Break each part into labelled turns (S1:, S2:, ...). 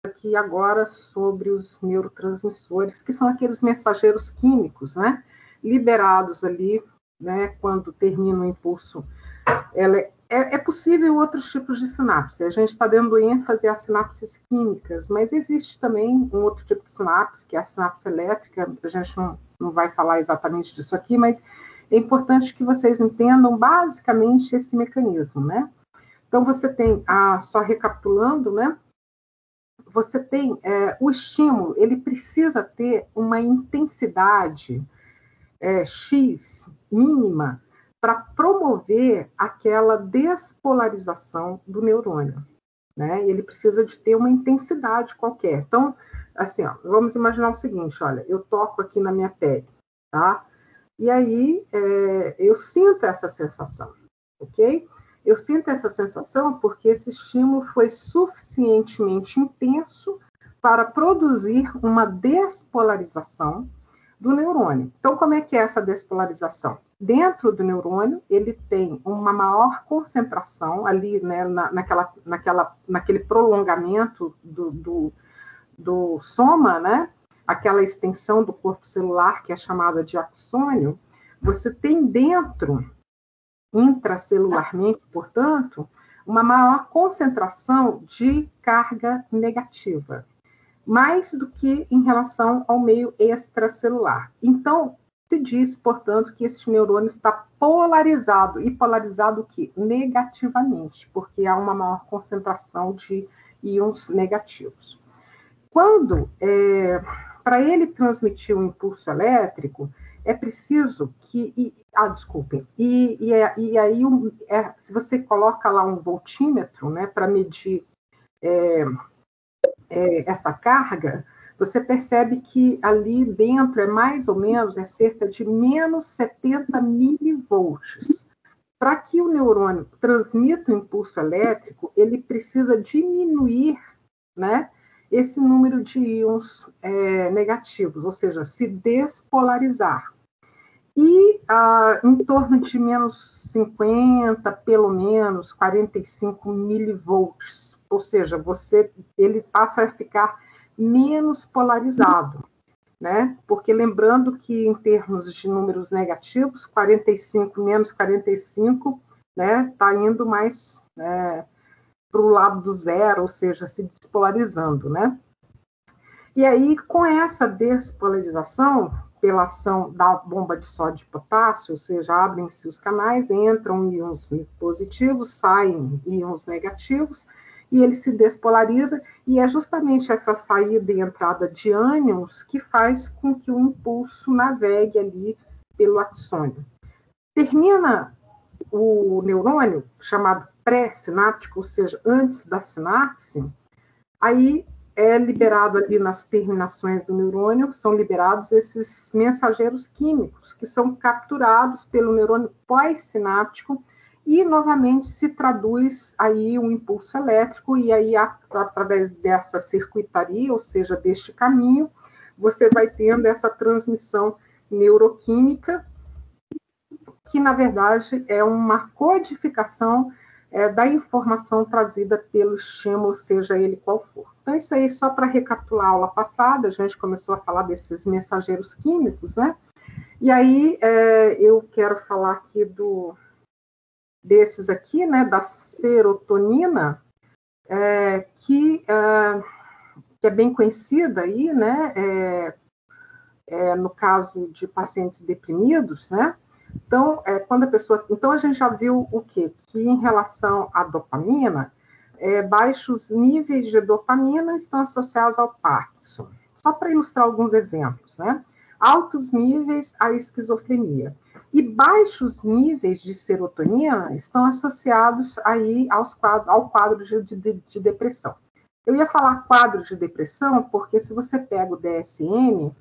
S1: aqui agora sobre os neurotransmissores, que são aqueles mensageiros químicos, né, liberados ali, né, quando termina o impulso. É possível outros tipos de sinapse. A gente está dando ênfase às sinapses químicas, mas existe também um outro tipo de sinapse, que é a sinapse elétrica. A gente não vai falar exatamente disso aqui, mas é importante que vocês entendam basicamente esse mecanismo, né? Então, você tem, só recapitulando, né? Você tem o estímulo, ele precisa ter uma intensidade X mínima para promover aquela despolarização do neurônio, né? Ele precisa de ter uma intensidade qualquer. Então, assim, ó, vamos imaginar o seguinte, olha, eu toco aqui na minha pele, tá? E aí eu sinto essa sensação, ok? Eu sinto essa sensação porque esse estímulo foi suficientemente intenso para produzir uma despolarização do neurônio. Então, como é que é essa despolarização? Dentro do neurônio, ele tem uma maior concentração ali, né, naquele prolongamento do soma, né, aquela extensão do corpo celular que é chamada de axônio. Você tem dentro, intracelularmente, portanto, uma maior concentração de carga negativa, mais do que em relação ao meio extracelular. Então, se diz, portanto, que esse neurônio está polarizado. E polarizado o quê? Negativamente, porque há uma maior concentração de íons negativos. Quando, para ele transmitir um impulso elétrico, é preciso que... desculpem. E aí, se você coloca lá um voltímetro, né, para medir essa carga, você percebe que ali dentro é mais ou menos, cerca de menos 70 milivolts. Para que o neurônio transmita o impulso elétrico, ele precisa diminuir, né, esse número de íons negativos, ou seja, se despolarizar. E em torno de menos 50, pelo menos 45 milivolts, ou seja, ele passa a ficar menos polarizado, né? Porque lembrando que em termos de números negativos, 45 menos 45, né, está indo mais para o lado do zero, ou seja, se despolarizando, né? E aí, com essa despolarização, pela ação da bomba de sódio e potássio, ou seja, abrem-se os canais, entram íons positivos, saem íons negativos, e ele se despolariza, e é justamente essa saída e entrada de ânions que faz com que o impulso navegue ali pelo axônio. Termina o neurônio, chamado pré-sináptico, ou seja, antes da sinapse, aí é liberado ali nas terminações do neurônio, são liberados esses mensageiros químicos, que são capturados pelo neurônio pós-sináptico, e novamente se traduz aí um impulso elétrico, e aí através dessa circuitaria, ou seja, deste caminho, você vai tendo essa transmissão neuroquímica, que na verdade é uma codificação da informação trazida pelo estímulo, seja ele qual for. Então, isso aí, só para recapitular a aula passada, a gente começou a falar desses mensageiros químicos, né? E aí, eu quero falar aqui desses aqui, né, da serotonina, que é bem conhecida aí, né, no caso de pacientes deprimidos, né? Então, quando a pessoa... Então, a gente já viu o quê? Que em relação à dopamina, baixos níveis de dopamina estão associados ao Parkinson. Só para ilustrar alguns exemplos, né? Altos níveis à esquizofrenia. E baixos níveis de serotonina estão associados aí ao quadro de depressão. Eu ia falar quadro de depressão porque se você pega o DSM,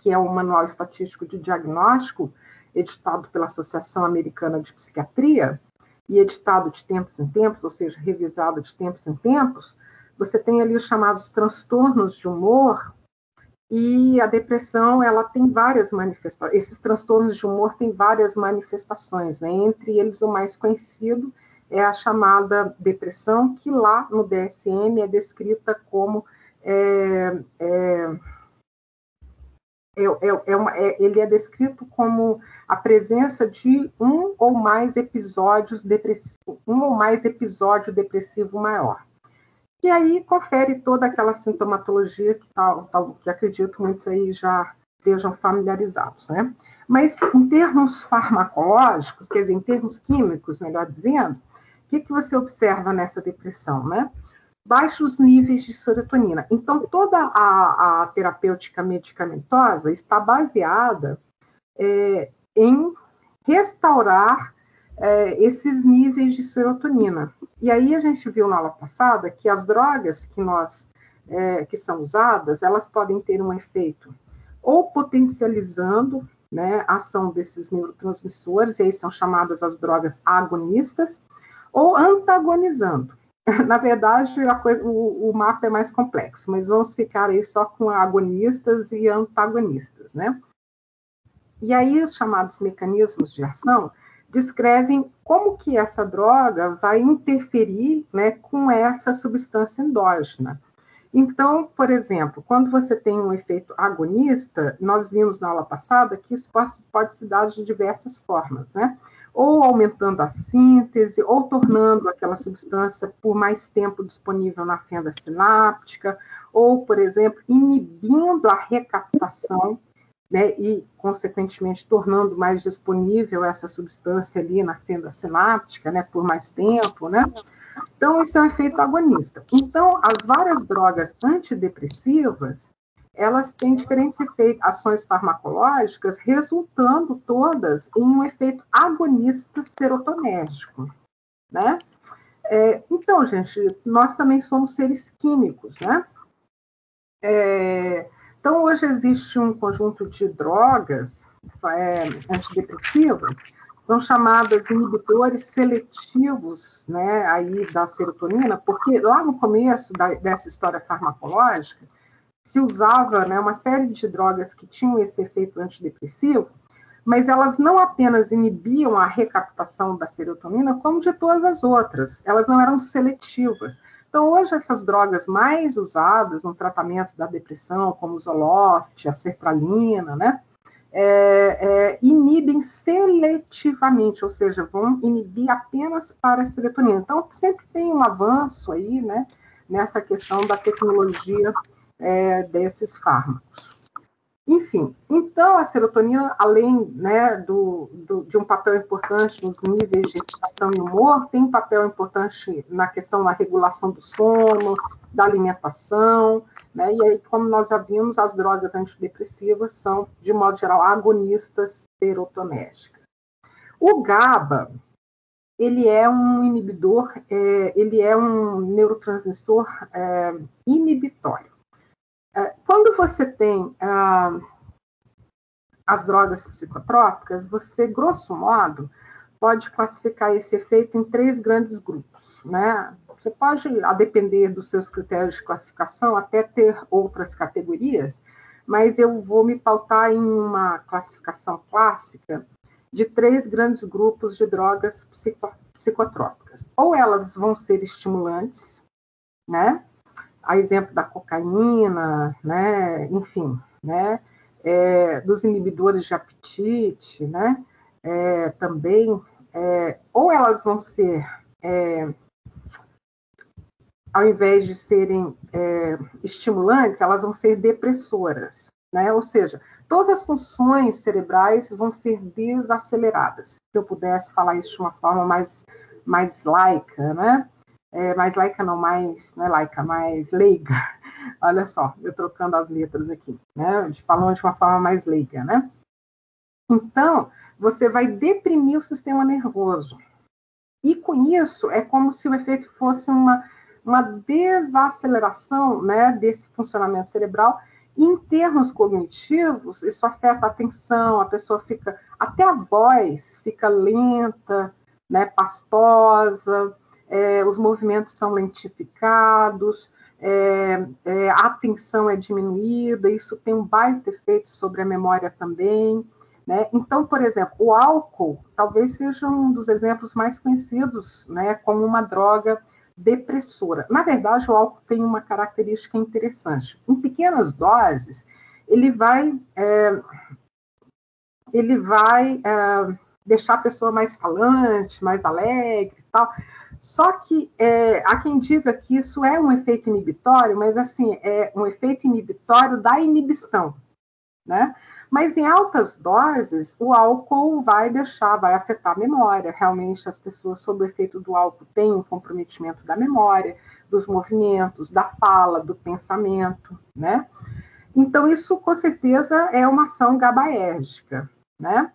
S1: que é o Manual Estatístico de Diagnóstico, editado pela Associação Americana de Psiquiatria, e editado de tempos em tempos, ou seja, revisado de tempos em tempos, você tem ali os chamados transtornos de humor, e a depressão, ela tem várias manifestações. Esses transtornos de humor têm várias manifestações, né? Entre eles o mais conhecido é a chamada depressão, que lá no DSM é descrita como ele é descrito como a presença de um ou mais episódio depressivo maior. E aí confere toda aquela sintomatologia que acredito muitos aí já estejam familiarizados, né? Mas em termos farmacológicos, quer dizer, em termos químicos, melhor dizendo, o que você observa nessa depressão, né? Baixos níveis de serotonina. Então, toda a terapêutica medicamentosa está baseada em restaurar esses níveis de serotonina. E aí a gente viu na aula passada que as drogas que são usadas, elas podem ter um efeito ou potencializando, né, a ação desses neurotransmissores, e aí são chamadas as drogas agonistas, ou antagonizando. Na verdade, o mapa é mais complexo, mas vamos ficar aí só com agonistas e antagonistas, né? E aí os chamados mecanismos de ação descrevem como que essa droga vai interferir, né, com essa substância endógena. Então, por exemplo, quando você tem um efeito agonista, nós vimos na aula passada que isso pode se dar de diversas formas, né? Ou aumentando a síntese, ou tornando aquela substância por mais tempo disponível na fenda sináptica, ou, por exemplo, inibindo a recaptação, né, e, consequentemente, tornando mais disponível essa substância ali na fenda sináptica, né, por mais tempo, né? Então, esse é um efeito agonista. Então, as várias drogas antidepressivas, elas têm diferentes efeitos, ações farmacológicas, resultando todas em um efeito agonista serotonérgico, né? Então, gente, nós também somos seres químicos, né? Então, hoje existe um conjunto de drogas antidepressivas, são chamadas inibidores seletivos, né, aí da serotonina, porque lá no começo dessa história farmacológica, se usava, né, uma série de drogas que tinham esse efeito antidepressivo, mas elas não apenas inibiam a recaptação da serotonina, como de todas as outras, elas não eram seletivas. Então, hoje, essas drogas mais usadas no tratamento da depressão, como o Zoloft, a sertralina, né, inibem seletivamente, ou seja, vão inibir apenas para a serotonina. Então, sempre tem um avanço aí, né, nessa questão da tecnologia desses fármacos. Enfim, então a serotonina, além, né, de um papel importante nos níveis de excitação e humor, tem um papel importante na questão da regulação do sono, da alimentação, né, e aí, como nós já vimos, as drogas antidepressivas são, de modo geral, agonistas serotonérgicas. O GABA, ele é um inibidor, ele é um neurotransmissor inibitório. Quando você tem as drogas psicotrópicas, você, grosso modo, pode classificar esse efeito em 3 grandes grupos, né? Você pode, a depender dos seus critérios de classificação, até ter outras categorias, mas eu vou me pautar em uma classificação clássica de 3 grandes grupos de drogas psicotrópicas. Ou elas vão ser estimulantes, né? A exemplo da cocaína, né? Enfim, né? Dos inibidores de apetite, né? Também, ou elas vão ser, ao invés de serem estimulantes, elas vão ser depressoras, né? Ou seja, todas as funções cerebrais vão ser desaceleradas. Se eu pudesse falar isso de uma forma mais laica, né? Mais laica não, mais leiga. Olha só, eu trocando as letras aqui, né? Falando de uma forma mais leiga, né? Então, você vai deprimir o sistema nervoso. E com isso, é como se o efeito fosse uma desaceleração, né, desse funcionamento cerebral. E em termos cognitivos, isso afeta a atenção, a pessoa fica, até a voz fica lenta, né, pastosa, os movimentos são lentificados, a atenção é diminuída, isso tem um baita efeito sobre a memória também, né? Então, por exemplo, o álcool talvez seja um dos exemplos mais conhecidos, né, como uma droga depressora. Na verdade, o álcool tem uma característica interessante. Em pequenas doses, ele vai deixar a pessoa mais falante, mais alegre e tal. Só que há quem diga que isso é um efeito inibitório, mas assim, é um efeito inibitório da inibição, né? Mas em altas doses, o álcool vai afetar a memória. Realmente, as pessoas sob o efeito do álcool têm um comprometimento da memória, dos movimentos, da fala, do pensamento, né? Então, isso com certeza é uma ação GABAérgica, né?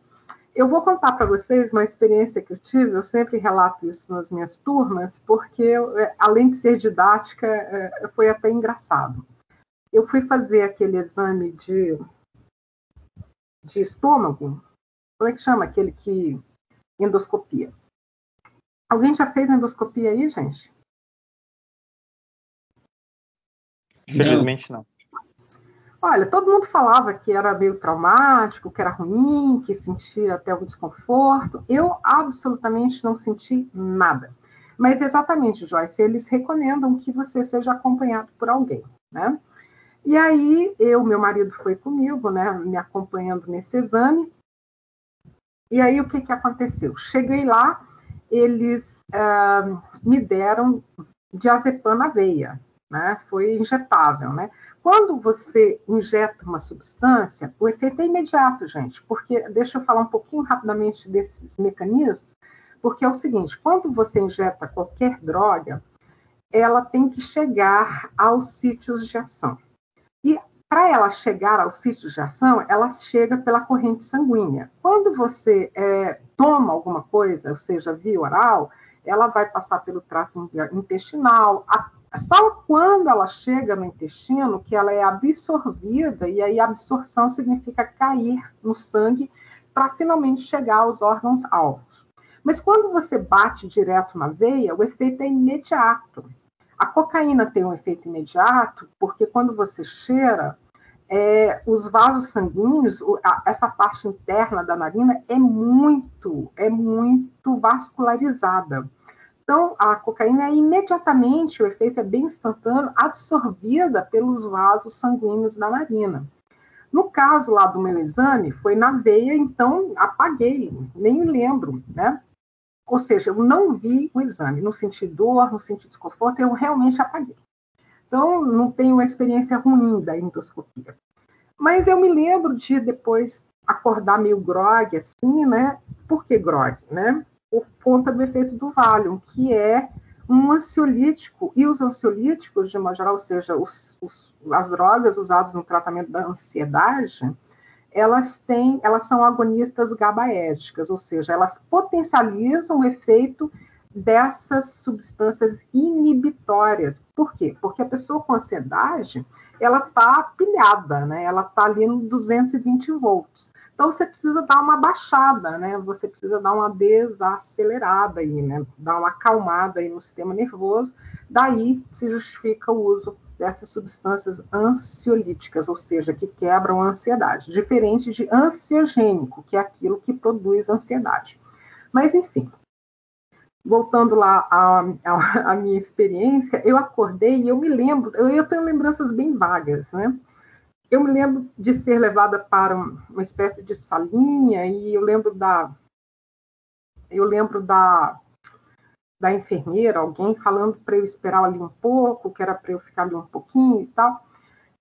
S1: Eu vou contar para vocês uma experiência que eu tive, eu sempre relato isso nas minhas turmas, porque, além de ser didática, foi até engraçado. Eu fui fazer aquele exame de estômago, como é que chama aquele que... endoscopia. Alguém já fez endoscopia aí, gente?
S2: Felizmente não.
S1: Olha, todo mundo falava que era meio traumático, que era ruim, que sentia até um desconforto. Eu absolutamente não senti nada. Mas exatamente, Joyce, eles recomendam que você seja acompanhado por alguém, né? E aí, meu marido foi comigo, né, me acompanhando nesse exame. E aí, o que aconteceu? Cheguei lá, eles me deram diazepam na veia, né? Foi injetável, né? Quando você injeta uma substância, o efeito é imediato, gente, porque, deixa eu falar um pouquinho rapidamente desses mecanismos, porque é o seguinte, quando você injeta qualquer droga, ela tem que chegar aos sítios de ação. E para ela chegar aos sítios de ação, ela chega pela corrente sanguínea. Quando você toma alguma coisa, ou seja, via oral, ela vai passar pelo trato intestinal. Só quando ela chega no intestino que ela é absorvida, e aí absorção significa cair no sangue para finalmente chegar aos órgãos-alvos. Mas quando você bate direto na veia, o efeito é imediato. A cocaína tem um efeito imediato, porque quando você cheira, os vasos sanguíneos, essa parte interna da narina é muito vascularizada. Então, a cocaína imediatamente, o efeito é bem instantâneo, absorvida pelos vasos sanguíneos da narina. No caso lá do meu exame, foi na veia, então apaguei, nem lembro, né? Ou seja, eu não vi o exame, não senti dor, não senti desconforto, eu realmente apaguei. Então, não tenho uma experiência ruim da endoscopia. Mas eu me lembro de depois acordar meio grogue, assim, né? Por que grogue, né? Por conta do efeito do Valium, que é um ansiolítico, e os ansiolíticos, de modo geral, ou seja, as drogas usadas no tratamento da ansiedade, elas são agonistas GABAérgicas, ou seja, elas potencializam o efeito dessas substâncias inibitórias. Por quê? Porque a pessoa com ansiedade, ela está pilhada, né? Ela está ali no 220 volts. Então, você precisa dar uma baixada, né? Você precisa dar uma desacelerada aí, né? Dar uma acalmada aí no sistema nervoso. Daí se justifica o uso dessas substâncias ansiolíticas, ou seja, que quebram a ansiedade, diferente de ansiogênico, que é aquilo que produz ansiedade. Mas, enfim, voltando lá à minha experiência, eu acordei e eu me lembro, eu tenho lembranças bem vagas, né? Eu me lembro de ser levada para uma espécie de salinha e eu lembro da enfermeira, alguém falando para eu esperar ali um pouco, que era para eu ficar ali um pouquinho e tal.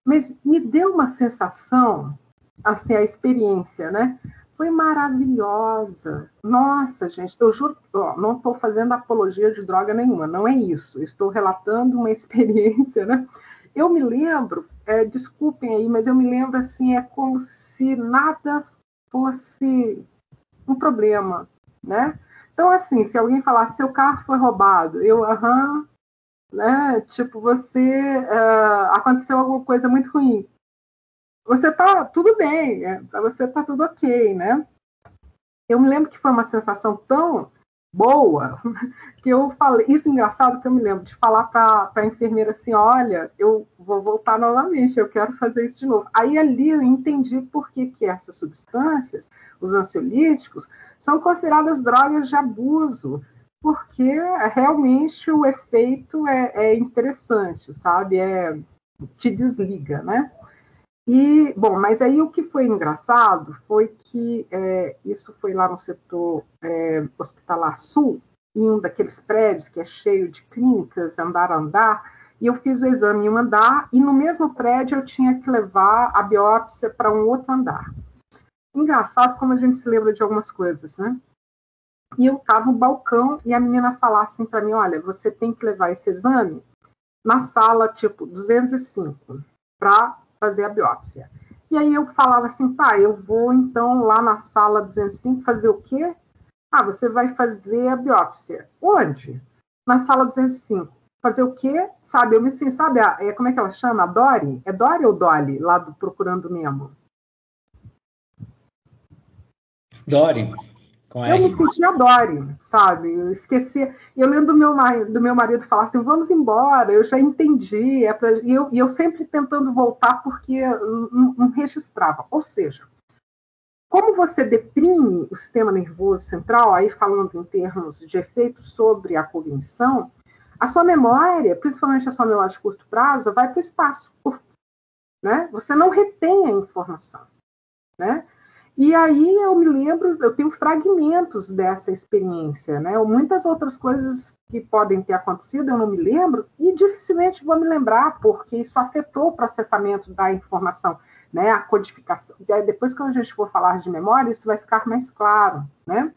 S1: Mas me deu uma sensação, assim, a experiência, né? Foi maravilhosa. Nossa, gente, eu juro, não estou fazendo apologia de droga nenhuma, não é isso. Estou relatando uma experiência, né? Eu me lembro, desculpem aí, mas eu me lembro assim, é como se nada fosse um problema, né? Então, assim, se alguém falar, seu carro foi roubado, né? Tipo, aconteceu alguma coisa muito ruim. Você tá tudo bem, para você tá tudo ok, né? Eu me lembro que foi uma sensação tão boa, que eu falei, isso é engraçado que eu me lembro de falar para a enfermeira assim, olha, eu vou voltar novamente, eu quero fazer isso de novo. Aí ali eu entendi por que essas substâncias, os ansiolíticos, são consideradas drogas de abuso, porque realmente o efeito é interessante, sabe? Te desliga, né? E, bom, mas aí o que foi engraçado foi que isso foi lá no setor hospitalar sul, em um daqueles prédios que é cheio de clínicas, andar a andar, e eu fiz o exame em um andar, e no mesmo prédio eu tinha que levar a biópsia para um outro andar. Engraçado como a gente se lembra de algumas coisas, né? E eu estava no balcão e a menina falava assim para mim, olha, você tem que levar esse exame na sala, tipo, 205, para fazer a biópsia. E aí eu falava assim, tá, eu vou então lá na sala 205 fazer o quê? Ah, você vai fazer a biópsia. Onde? Na sala 205. Fazer o quê? Sabe, eu me sinto, sabe, como é que ela chama? A Dory? É Dory ou Dolly, lá do Procurando Nemo?
S3: Dory, com
S1: Eu
S3: R.
S1: me sentia Dory, sabe? Eu esqueci. Eu lembro do meu marido falar assim: vamos embora, eu já entendi. E eu sempre tentando voltar porque não registrava. Ou seja, como você deprime o sistema nervoso central, aí falando em termos de efeitos sobre a cognição, a sua memória, principalmente a sua memória de curto prazo, vai para o espaço. Né? Você não retém a informação. Né? E aí eu me lembro, eu tenho fragmentos dessa experiência, né? Muitas outras coisas que podem ter acontecido, eu não me lembro, e dificilmente vou me lembrar, porque isso afetou o processamento da informação, né? A codificação. Depois que a gente for falar de memória, isso vai ficar mais claro, né?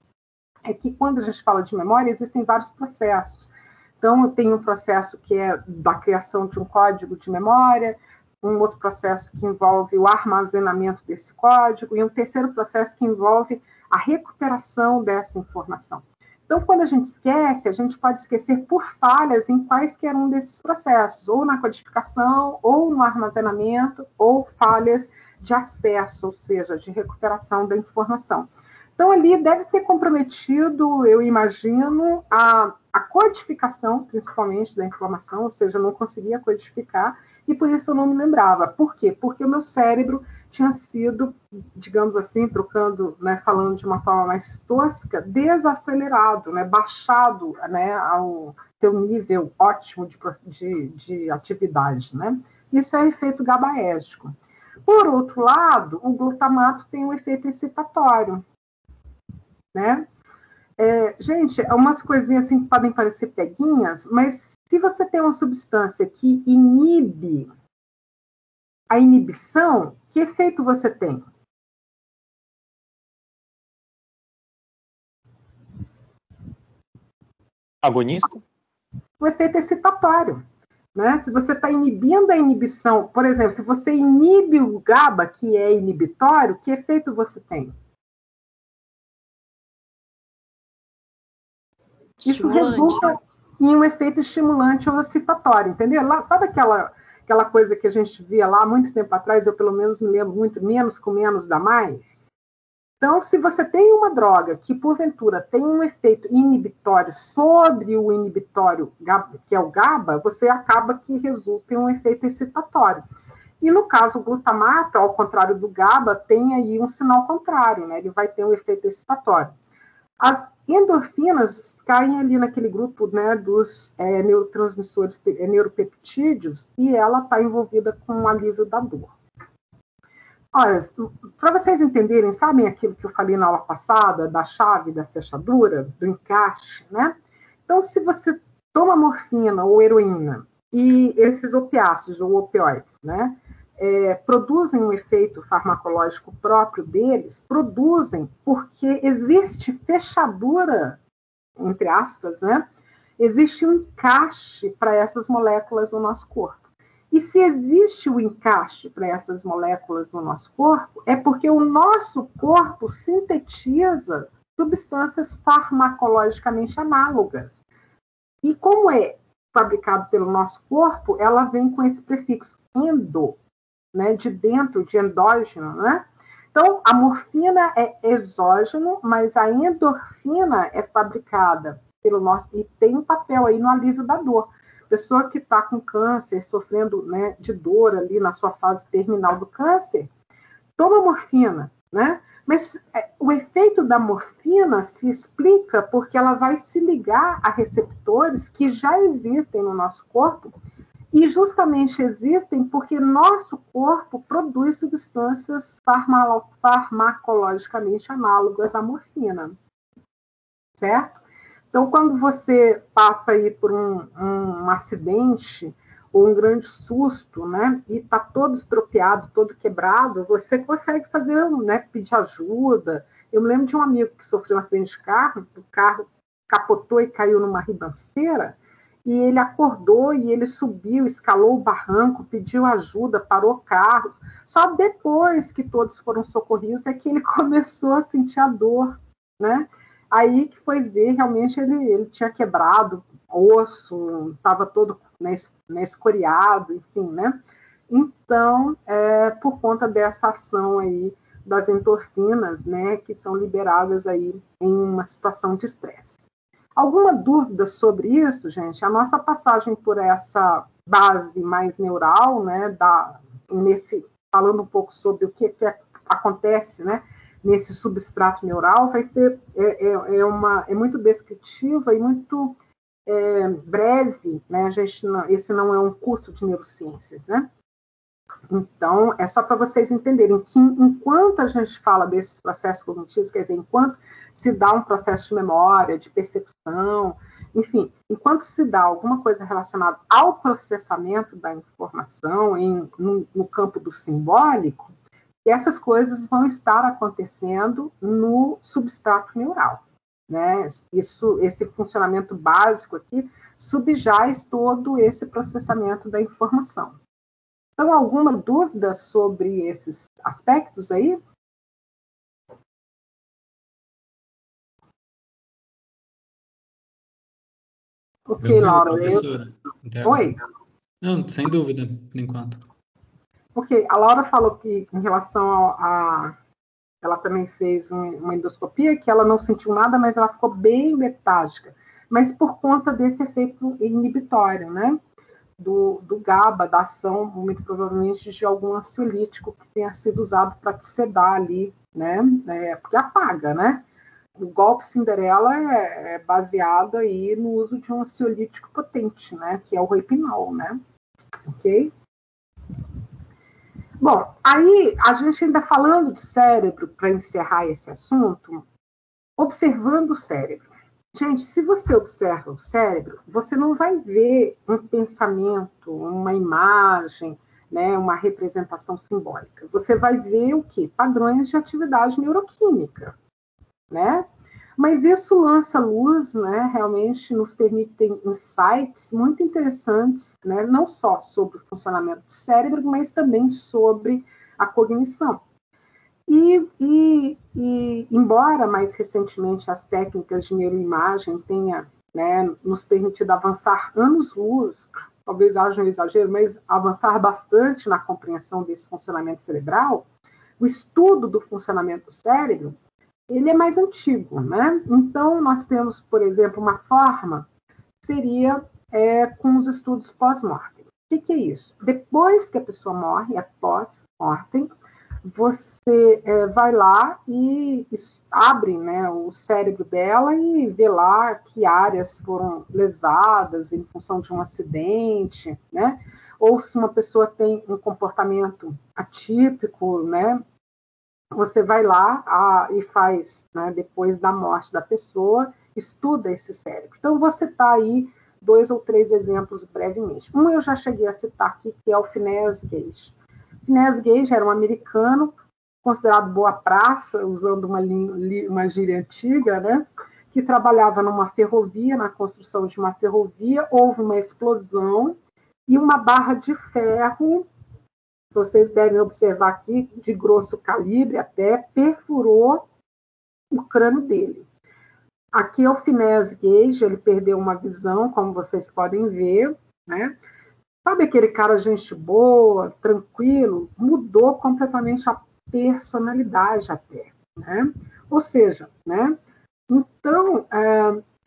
S1: É que quando a gente fala de memória, existem vários processos. Então, eu tenho um processo que é da criação de um código de memória, um outro processo que envolve o armazenamento desse código, e um terceiro processo que envolve a recuperação dessa informação. Então, quando a gente esquece, a gente pode esquecer por falhas em quaisquer um desses processos, ou na codificação, ou no armazenamento, ou falhas de acesso, ou seja, de recuperação da informação. Então, ali deve ter comprometido, eu imagino, a codificação, principalmente, da informação, ou seja, eu não conseguia codificar, e por isso eu não me lembrava. Por quê? Porque o meu cérebro tinha sido, digamos assim, trocando, né, falando de uma forma mais tosca, desacelerado, né, baixado, né, ao seu nível ótimo de atividade. Né? Isso é efeito GABAérgico. Por outro lado, o glutamato tem um efeito excitatório. Né? Gente, umas coisinhas assim que podem parecer peguinhas, mas se você tem uma substância que inibe a inibição, que efeito você tem?
S2: Agonista?
S1: O efeito excitatório. Né? Se você está inibindo a inibição, por exemplo, se você inibe o GABA, que é inibitório, que efeito você tem? Isso resulta em um efeito estimulante ou excitatório, entendeu? Sabe aquela coisa que a gente via lá há muito tempo atrás, eu pelo menos me lembro muito, menos com menos dá mais? Então, se você tem uma droga que, porventura, tem um efeito inibitório sobre o inibitório, que é o GABA, você acaba que resulta em um efeito excitatório. E no caso, o glutamato, ao contrário do GABA, tem aí um sinal contrário, né? Ele vai ter um efeito excitatório. As endorfinas caem ali naquele grupo, né, dos neurotransmissores, neuropeptídeos, e ela está envolvida com o alívio da dor. Olha, para vocês entenderem, sabem aquilo que eu falei na aula passada, da chave, da fechadura, do encaixe, né? Então, se você toma morfina ou heroína, e esses opiáceos ou opioides, né, produzem um efeito farmacológico próprio deles, produzem porque existe fechadura, entre aspas, né? Existe um encaixe para essas moléculas no nosso corpo. E se existe o encaixe para essas moléculas no nosso corpo, é porque o nosso corpo sintetiza substâncias farmacologicamente análogas. E como é fabricado pelo nosso corpo, ela vem com esse prefixo endo, né, de dentro, de endógeno, né? Então, a morfina é exógeno, mas a endorfina é fabricada pelo nosso, e tem um papel aí no alívio da dor. Pessoa que está com câncer, sofrendo, né, de dor ali na sua fase terminal do câncer, toma morfina, né? Mas o efeito da morfina se explica porque ela vai se ligar a receptores que já existem no nosso corpo, e justamente existem porque nosso corpo produz substâncias farmacologicamente análogas à morfina, certo? Então, quando você passa aí por um acidente ou um grande susto, né, e está todo estropiado, todo quebrado, você consegue fazer, né, pedir ajuda. Eu me lembro de um amigo que sofreu um acidente de carro, o carro capotou e caiu numa ribanceira, e ele acordou e ele subiu, escalou o barranco, pediu ajuda, parou carros. Só depois que todos foram socorridos é que ele começou a sentir a dor, né? Aí que foi ver, realmente ele tinha quebrado osso, estava todo, né, escoriado, enfim, né? Então, por conta dessa ação aí das endorfinas, né, que são liberadas aí em uma situação de estresse. Alguma dúvida sobre isso, gente? A nossa passagem por essa base mais neural, né, falando um pouco sobre o que acontece, né, nesse substrato neural, vai ser é muito descritiva e muito breve, né? Esse não é um curso de neurociências, né? Então, é só para vocês entenderem que, enquanto a gente fala desses processos cognitivos, quer dizer, enquanto se dá um processo de memória, de percepção, enfim, enquanto se dá alguma coisa relacionada ao processamento da informação no campo do simbólico, essas coisas vão estar acontecendo no substrato neural, né? Esse funcionamento básico aqui subjaz todo esse processamento da informação. Então, alguma dúvida sobre esses aspectos aí? Ok, Laura. Oi?
S3: Não, sem dúvida, por enquanto.
S1: Ok, a Laura falou que, em relação ela também fez uma endoscopia, que ela não sentiu nada, mas ela ficou bem letárgica. Mas por conta desse efeito inibitório, né? Do GABA, da ação, muito provavelmente, de algum ansiolítico que tenha sido usado para te sedar ali, né? Porque apaga, né? O golpe Cinderela é baseado aí no uso de um ansiolítico potente, né? Que é o Roipinol, né? Ok? Bom, aí a gente ainda falando de cérebro, para encerrar esse assunto, observando o cérebro. Gente, se você observa o cérebro, você não vai ver um pensamento, uma imagem, né, uma representação simbólica. Você vai ver o quê? Padrões de atividade neuroquímica, né? Mas isso lança luz, né? Realmente nos permite insights muito interessantes, né? Não só sobre o funcionamento do cérebro, mas também sobre a cognição. E embora mais recentemente as técnicas de neuroimagem tenham, né, nos permitido avançar anos-luz, talvez haja um exagero, mas avançar bastante na compreensão desse funcionamento cerebral, o estudo do funcionamento do cérebro, ele é mais antigo, né? Então, nós temos, por exemplo, uma forma, seria com os estudos pós-mortem. O que é isso? Depois que a pessoa morre, pós-mortem, você vai lá e abre, né, o cérebro dela e vê lá que áreas foram lesadas em função de um acidente, né? Ou se uma pessoa tem um comportamento atípico, né? Você vai lá e faz, né, depois da morte da pessoa, estuda esse cérebro. Então, você está aí 2 ou 3 exemplos brevemente. Um eu já cheguei a citar aqui, que é o Phineas Gage. Phineas Gage era um americano, considerado boa praça, usando uma gíria antiga, né, que trabalhava numa ferrovia, na construção de uma ferrovia, houve uma explosão e uma barra de ferro, vocês devem observar aqui, de grosso calibre até, perfurou o crânio dele. Aqui é o Phineas Gage, ele perdeu uma visão, como vocês podem ver, né? Sabe aquele cara gente boa, tranquilo? Mudou completamente personalidade até, né? Ou seja, né? Então,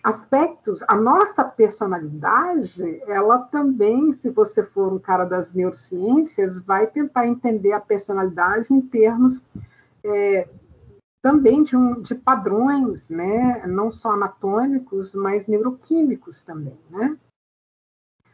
S1: aspectos, a nossa personalidade, ela também, se você for um cara das neurociências, vai tentar entender a personalidade em termos também de padrões, né? Não só anatômicos, mas neuroquímicos também, né?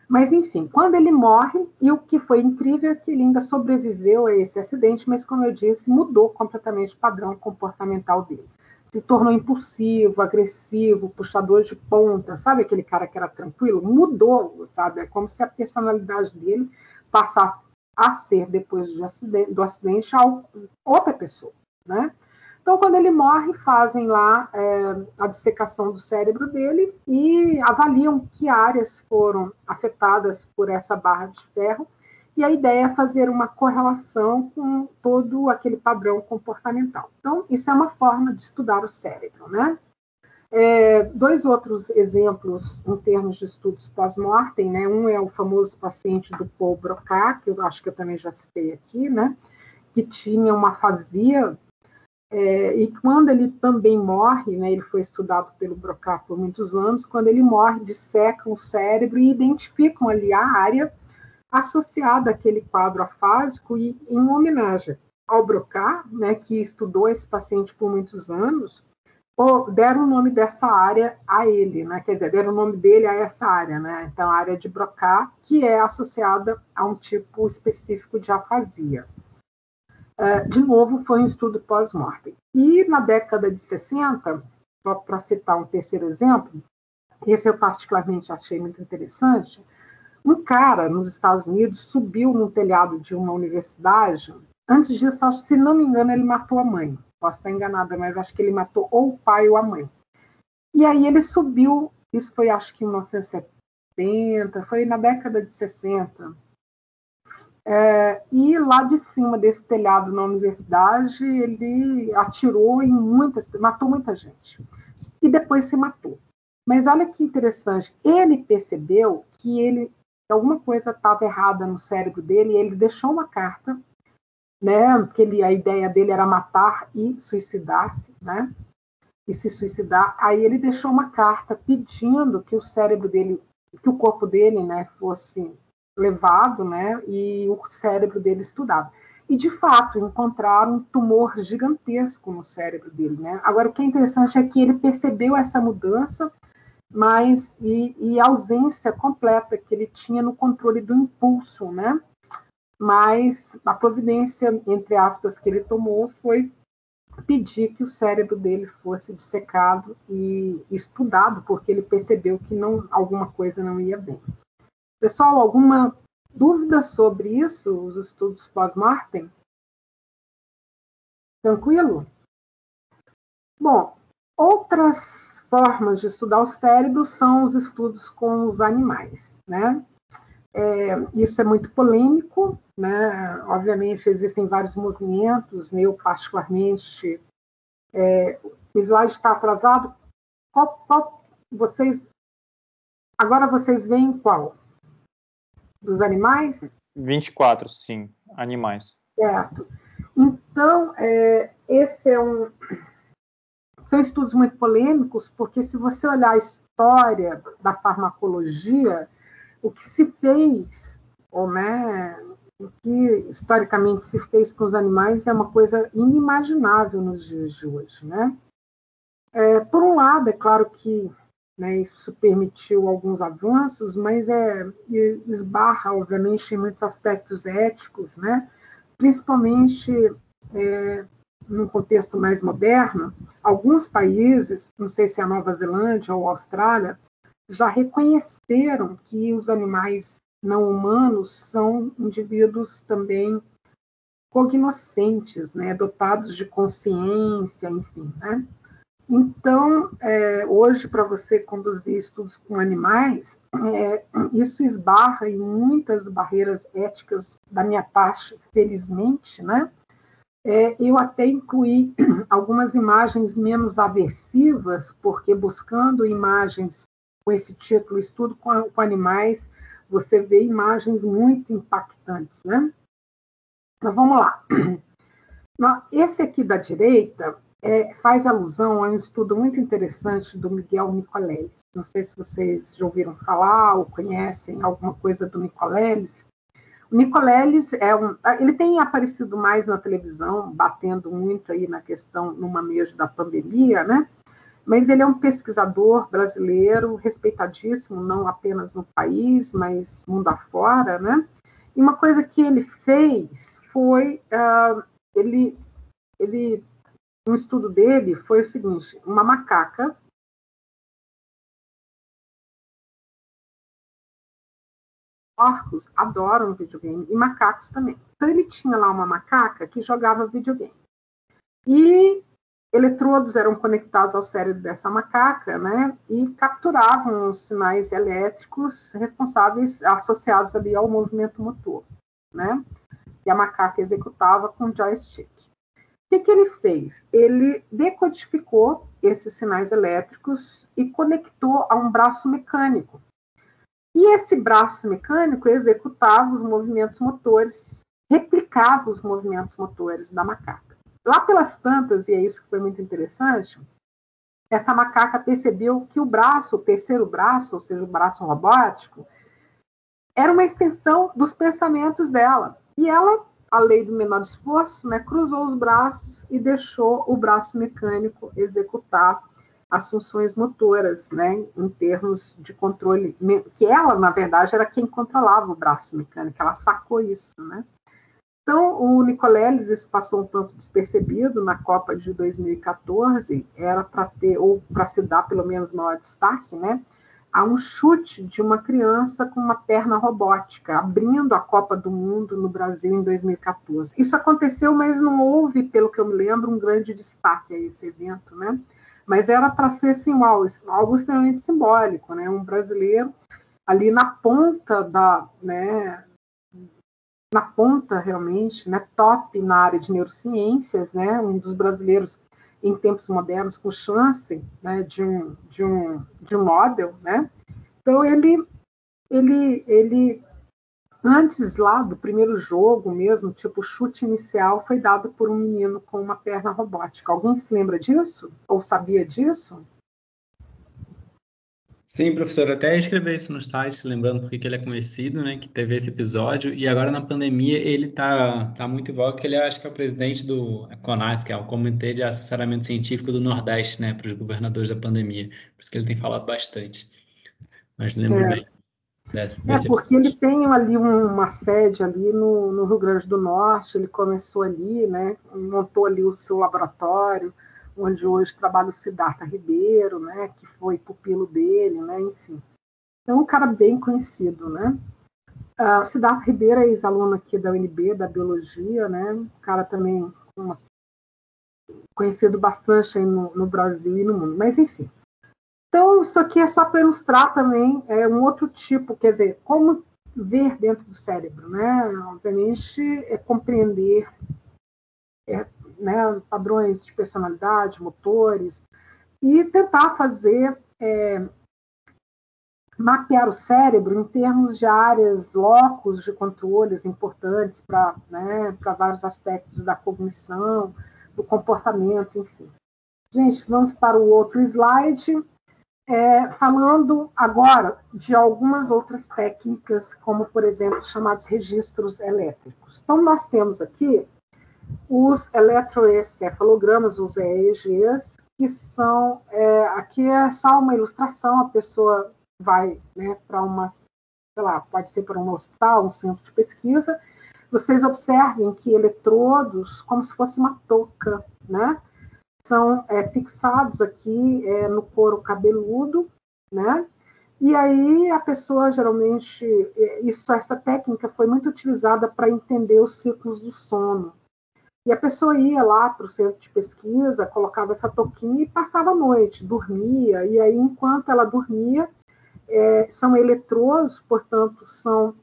S1: Mas, enfim, quando ele morre, e o que foi incrível é que ele ainda sobreviveu a esse acidente, mas, como eu disse, mudou completamente o padrão comportamental dele. Se tornou impulsivo, agressivo, puxador de ponta, sabe aquele cara que era tranquilo? Mudou, sabe? É como se a personalidade dele passasse a ser, depois do acidente, outra pessoa, né? Então, quando ele morre, fazem lá a dissecação do cérebro dele e avaliam que áreas foram afetadas por essa barra de ferro. E a ideia é fazer uma correlação com todo aquele padrão comportamental. Então, isso é uma forma de estudar o cérebro, né? Dois outros exemplos em termos de estudos pós-mortem, né? Um é o famoso paciente do Paul Broca, que eu acho que eu também já citei aqui, né? Que tinha uma afasia. E quando ele também morre, né, ele foi estudado pelo Broca por muitos anos, quando ele morre, dissecam o cérebro e identificam ali a área associada àquele quadro afásico e em homenagem ao Broca, né, que estudou esse paciente por muitos anos, deram o nome dessa área a ele, né, quer dizer, deram o nome dele a essa área, né, então a área de Broca, que é associada a um tipo específico de afasia. De novo, foi um estudo pós-mortem. E na década de 60, só para citar um terceiro exemplo, esse eu particularmente achei muito interessante, um cara nos Estados Unidos subiu num telhado de uma universidade. Antes disso, se não me engano, ele matou a mãe. Posso estar enganada, mas acho que ele matou ou o pai ou a mãe. E aí ele subiu, isso foi acho que em 1970, foi na década de 60, e lá de cima desse telhado na universidade, ele atirou em matou muita gente. E depois se matou. Mas olha que interessante, ele percebeu que alguma coisa estava errada no cérebro dele, e ele deixou uma carta, né? Porque a ideia dele era matar e suicidar-se, né? E se suicidar. Aí ele deixou uma carta pedindo que o cérebro dele, que o corpo dele, né, fosse levado, né, e o cérebro dele estudado. E, de fato, encontraram um tumor gigantesco no cérebro dele, né? Agora, o que é interessante é que ele percebeu essa mudança, mas e a ausência completa que ele tinha no controle do impulso, né? Mas a providência, entre aspas, que ele tomou foi pedir que o cérebro dele fosse dissecado e estudado, porque ele percebeu que alguma coisa não ia bem. Pessoal, alguma dúvida sobre isso, os estudos pós-mortem? Tranquilo? Bom, outras formas de estudar o cérebro são os estudos com os animais, né? Isso é muito polêmico, né? Obviamente existem vários movimentos, eu particularmente, o slide está atrasado. Agora vocês veem qual? Dos animais?
S2: 24, sim, animais.
S1: Certo. Então, são estudos muito polêmicos, porque se você olhar a história da farmacologia, o que se fez, o que historicamente se fez com os animais é uma coisa inimaginável nos dias de hoje, né? Por um lado, é claro que, né, isso permitiu alguns avanços, mas esbarra, obviamente, em muitos aspectos éticos, né? Principalmente num contexto mais moderno. Alguns países, não sei se é a Nova Zelândia ou a Austrália, já reconheceram que os animais não humanos são indivíduos também cognoscentes, né, dotados de consciência, enfim, né? Então, hoje, para você conduzir estudos com animais, isso esbarra em muitas barreiras éticas da minha parte, felizmente, né? Eu até incluí algumas imagens menos aversivas, porque buscando imagens com esse título, Estudo com Animais, você vê imagens muito impactantes, né? Mas vamos lá. Esse aqui da direita faz alusão a um estudo muito interessante do Miguel Nicoleles. Não sei se vocês já ouviram falar ou conhecem alguma coisa do Nicoleles. O Nicoleles ele tem aparecido mais na televisão, batendo muito aí na questão, no manejo da pandemia, né? Mas ele é um pesquisador brasileiro, respeitadíssimo, não apenas no país, mas mundo afora, né? E uma coisa que ele fez foi, um estudo dele foi o seguinte: uma macaca porcos adoram videogame e macacos também. Então ele tinha lá uma macaca que jogava videogame. E eletrodos eram conectados ao cérebro dessa macaca, né, e capturavam os sinais elétricos responsáveis, associados ali ao movimento motor, né, que a macaca executava com joystick. O que ele fez? Ele decodificou esses sinais elétricos e conectou a um braço mecânico. E esse braço mecânico executava os movimentos motores, replicava os movimentos motores da macaca. Lá pelas tantas, e é isso que foi muito interessante, essa macaca percebeu que o braço, o terceiro braço, ou seja, o braço robótico, era uma extensão dos pensamentos dela. E ela, a lei do menor esforço, né, cruzou os braços e deixou o braço mecânico executar as funções motoras, né, em termos de controle, que ela, na verdade, era quem controlava o braço mecânico, ela sacou isso, né. Então, o Nicoleles, isso passou um tanto despercebido na Copa de 2014, era para ter, ou para se dar pelo menos maior destaque, né, a um chute de uma criança com uma perna robótica, abrindo a Copa do Mundo no Brasil em 2014. Isso aconteceu, mas não houve, pelo que eu me lembro, um grande destaque a esse evento, né? Mas era para ser assim, algo extremamente simbólico, né? Um brasileiro ali na ponta na ponta realmente, né? Top na área de neurociências, né? Um dos brasileiros em tempos modernos com chance, né? de um Nobel, né? Então ele antes lá do primeiro jogo mesmo, tipo, o chute inicial foi dado por um menino com uma perna robótica. Alguém se lembra disso? Ou sabia disso?
S3: Sim, professor, até escrever isso no site, lembrando por que ele é conhecido, né, que teve esse episódio, e agora na pandemia ele tá muito em voga, que ele acho que é o presidente do CONAS, que é o Comitê de Assessoramento Científico do Nordeste, né, para os governadores da pandemia, por isso que ele tem falado bastante, mas lembro bem desse
S1: Porque ele
S3: episódio.
S1: tem ali uma sede ali no Rio Grande do Norte, ele começou ali, né, montou ali o seu laboratório, onde hoje trabalha o Siddhartha Ribeiro, né, que foi pupilo dele, né, enfim. Então, um cara bem conhecido, né. O Siddhartha Ribeiro é ex-aluno aqui da UNB, da Biologia, né, um cara também conhecido bastante aí no Brasil e no mundo, mas enfim. Então, isso aqui é só para ilustrar também um outro tipo, quer dizer, como ver dentro do cérebro, né? Obviamente, é compreender né, padrões de personalidade, motores, e tentar fazer, mapear o cérebro em termos de áreas, locos de controles importantes para vários aspectos da cognição, do comportamento, enfim. Gente, vamos para o outro slide. Falando agora de algumas outras técnicas, como, por exemplo, chamados registros elétricos. Então, nós temos aqui os eletroencefalogramas, os EEGs, que são, aqui é só uma ilustração, a pessoa vai, né, para uma, sei lá, pode ser para um hospital, um centro de pesquisa, vocês observem que eletrodos, como se fosse uma touca, né, são fixados aqui no couro cabeludo, né? E aí a pessoa geralmente, essa técnica foi muito utilizada para entender os ciclos do sono. E a pessoa ia lá para o centro de pesquisa, colocava essa touquinha e passava a noite, dormia. E aí, enquanto ela dormia, são eletrodos, portanto, são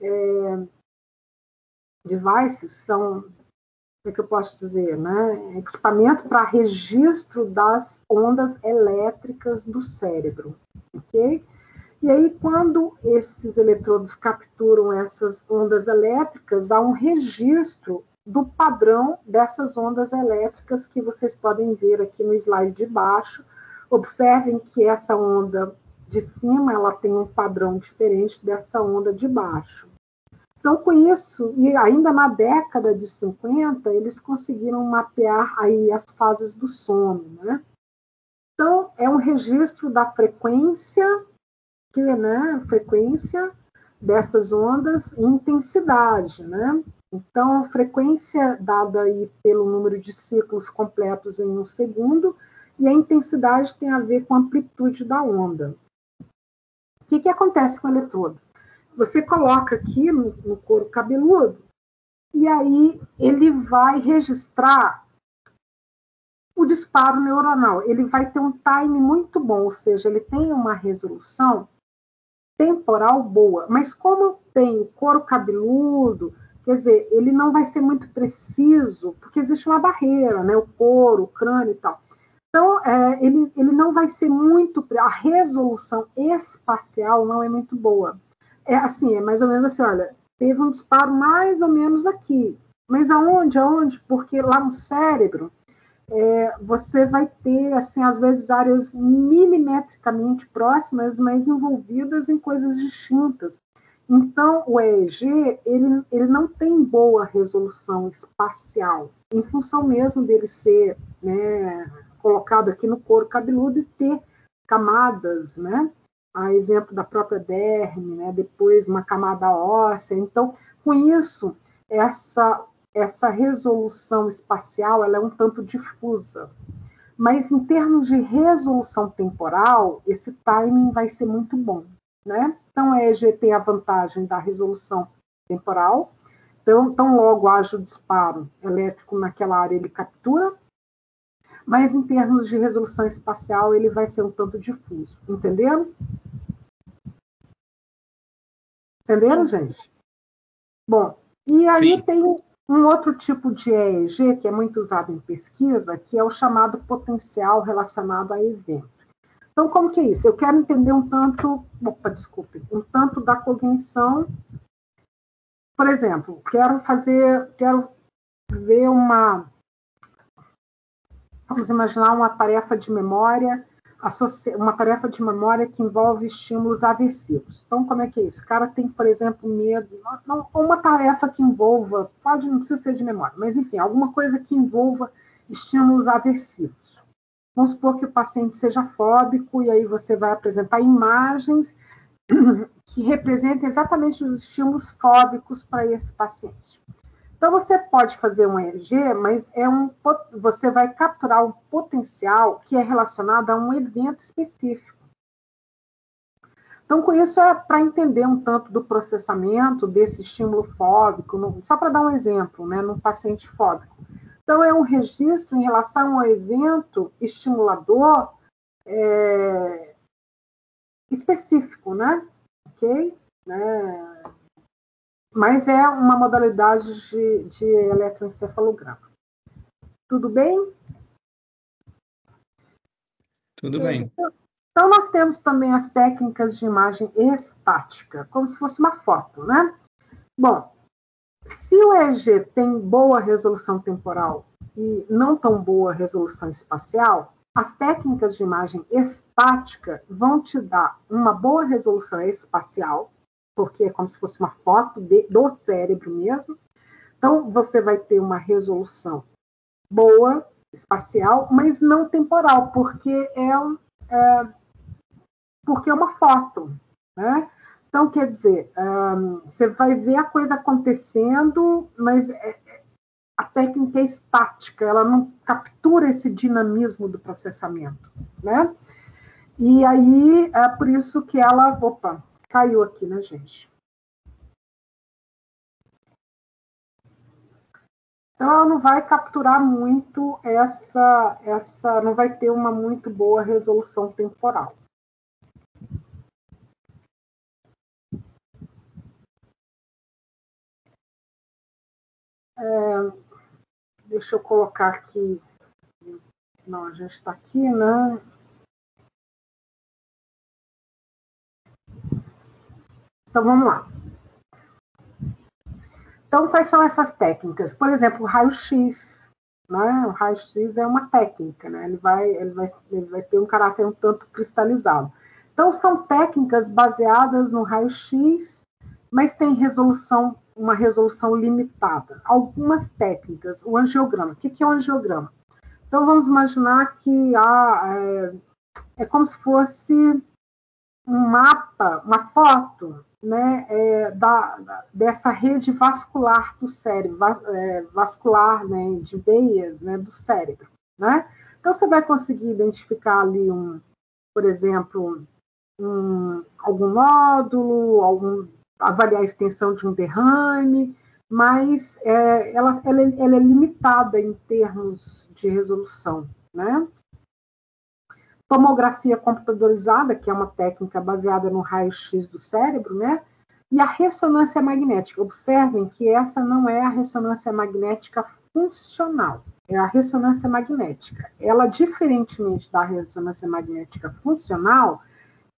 S1: devices, são, como é que eu posso dizer, né? Equipamento para registro das ondas elétricas do cérebro, ok? E aí, quando esses eletrodos capturam essas ondas elétricas, há um registro do padrão dessas ondas elétricas que vocês podem ver aqui no slide de baixo. Observem que essa onda de cima ela tem um padrão diferente dessa onda de baixo. Então, com isso, e ainda na década de 50, eles conseguiram mapear aí as fases do sono, né? Então, é um registro da frequência, frequência dessas ondas e intensidade, né? Então, frequência dada aí pelo número de ciclos completos em um segundo, e a intensidade tem a ver com a amplitude da onda. O que acontece com o eletrodo? Você coloca aqui no couro cabeludo, e aí ele vai registrar o disparo neuronal. Ele vai ter um time muito bom, ou seja, ele tem uma resolução temporal boa. Mas como tem o couro cabeludo, quer dizer, ele não vai ser muito preciso, porque existe uma barreira, né? O couro, o crânio e tal. Então, ele não vai ser muito... A resolução espacial não é muito boa. É assim, é mais ou menos assim, olha, teve um disparo mais ou menos aqui. Mas aonde? Aonde? Porque lá no cérebro, você vai ter, assim, às vezes, áreas milimetricamente próximas, mas envolvidas em coisas distintas. Então, o EEG, ele não tem boa resolução espacial, em função mesmo dele ser, né, colocado aqui no couro cabeludo e ter camadas, né? A exemplo da própria derme, né? Depois uma camada óssea. Então, com isso, essa resolução espacial ela é um tanto difusa. Mas, em termos de resolução temporal, esse timing vai ser muito bom, né? Então, a EEG tem a vantagem da resolução temporal. Então, logo haja o disparo elétrico naquela área, ele captura. Mas, em termos de resolução espacial, ele vai ser um tanto difuso. Entenderam? Entenderam, gente? Bom, e aí tem um outro tipo de EEG, que é muito usado em pesquisa, que é o chamado potencial relacionado a evento. Então, como que é isso? Eu quero entender um tanto da cognição. Por exemplo, quero ver vamos imaginar uma tarefa de memória que envolve estímulos aversivos. Então, como é que é isso? O cara tem, por exemplo, medo, uma tarefa que envolva, não precisa ser de memória, mas enfim, alguma coisa que envolva estímulos aversivos. Vamos supor que o paciente seja fóbico, e aí você vai apresentar imagens que representem exatamente os estímulos fóbicos para esse paciente. Então, você pode fazer um EEG, mas você vai capturar um potencial que é relacionado a um evento específico. Então, com isso, é para entender um tanto do processamento desse estímulo fóbico, só para dar um exemplo, né, num paciente fóbico. Então, é um registro em relação ao evento estimulador específico, né? Ok? Mas é uma modalidade de eletroencefalograma. Tudo bem?
S3: Tudo bem.
S1: Então, nós temos também as técnicas de imagem estática, como se fosse uma foto, né? Bom, se o EEG tem boa resolução temporal e não tão boa resolução espacial, as técnicas de imagem estática vão te dar uma boa resolução espacial, porque é como se fosse uma foto do cérebro mesmo. Então, você vai ter uma resolução boa, espacial, mas não temporal, porque é uma foto, né? Então, quer dizer, você vai ver a coisa acontecendo, mas a técnica é estática, ela não captura esse dinamismo do processamento, né? E aí, é por isso que ela... Opa, caiu aqui, né, gente? Então, ela não vai capturar muito não vai ter uma muito boa resolução temporal. Deixa eu colocar aqui. Não, a gente está aqui, né? Então, vamos lá. Então, quais são essas técnicas? Por exemplo, o raio-x, né? O raio-x é uma técnica, né? Ele vai ter um caráter um tanto cristalizado. Então, são técnicas baseadas no raio-x, mas tem uma resolução limitada. Algumas técnicas, o angiograma. O que é o angiograma? Então, vamos imaginar que é como se fosse um mapa, uma foto, né, dessa rede vascular do cérebro, vascular, né, de veias, né, do cérebro, né? Então, você vai conseguir identificar ali, por exemplo, algum nódulo, avaliar a extensão de um derrame, mas ela é limitada em termos de resolução, né? Tomografia computadorizada, que é uma técnica baseada no raio-x do cérebro, né? E a ressonância magnética. Observem que essa não é a ressonância magnética funcional, é a ressonância magnética. Ela, diferentemente da ressonância magnética funcional,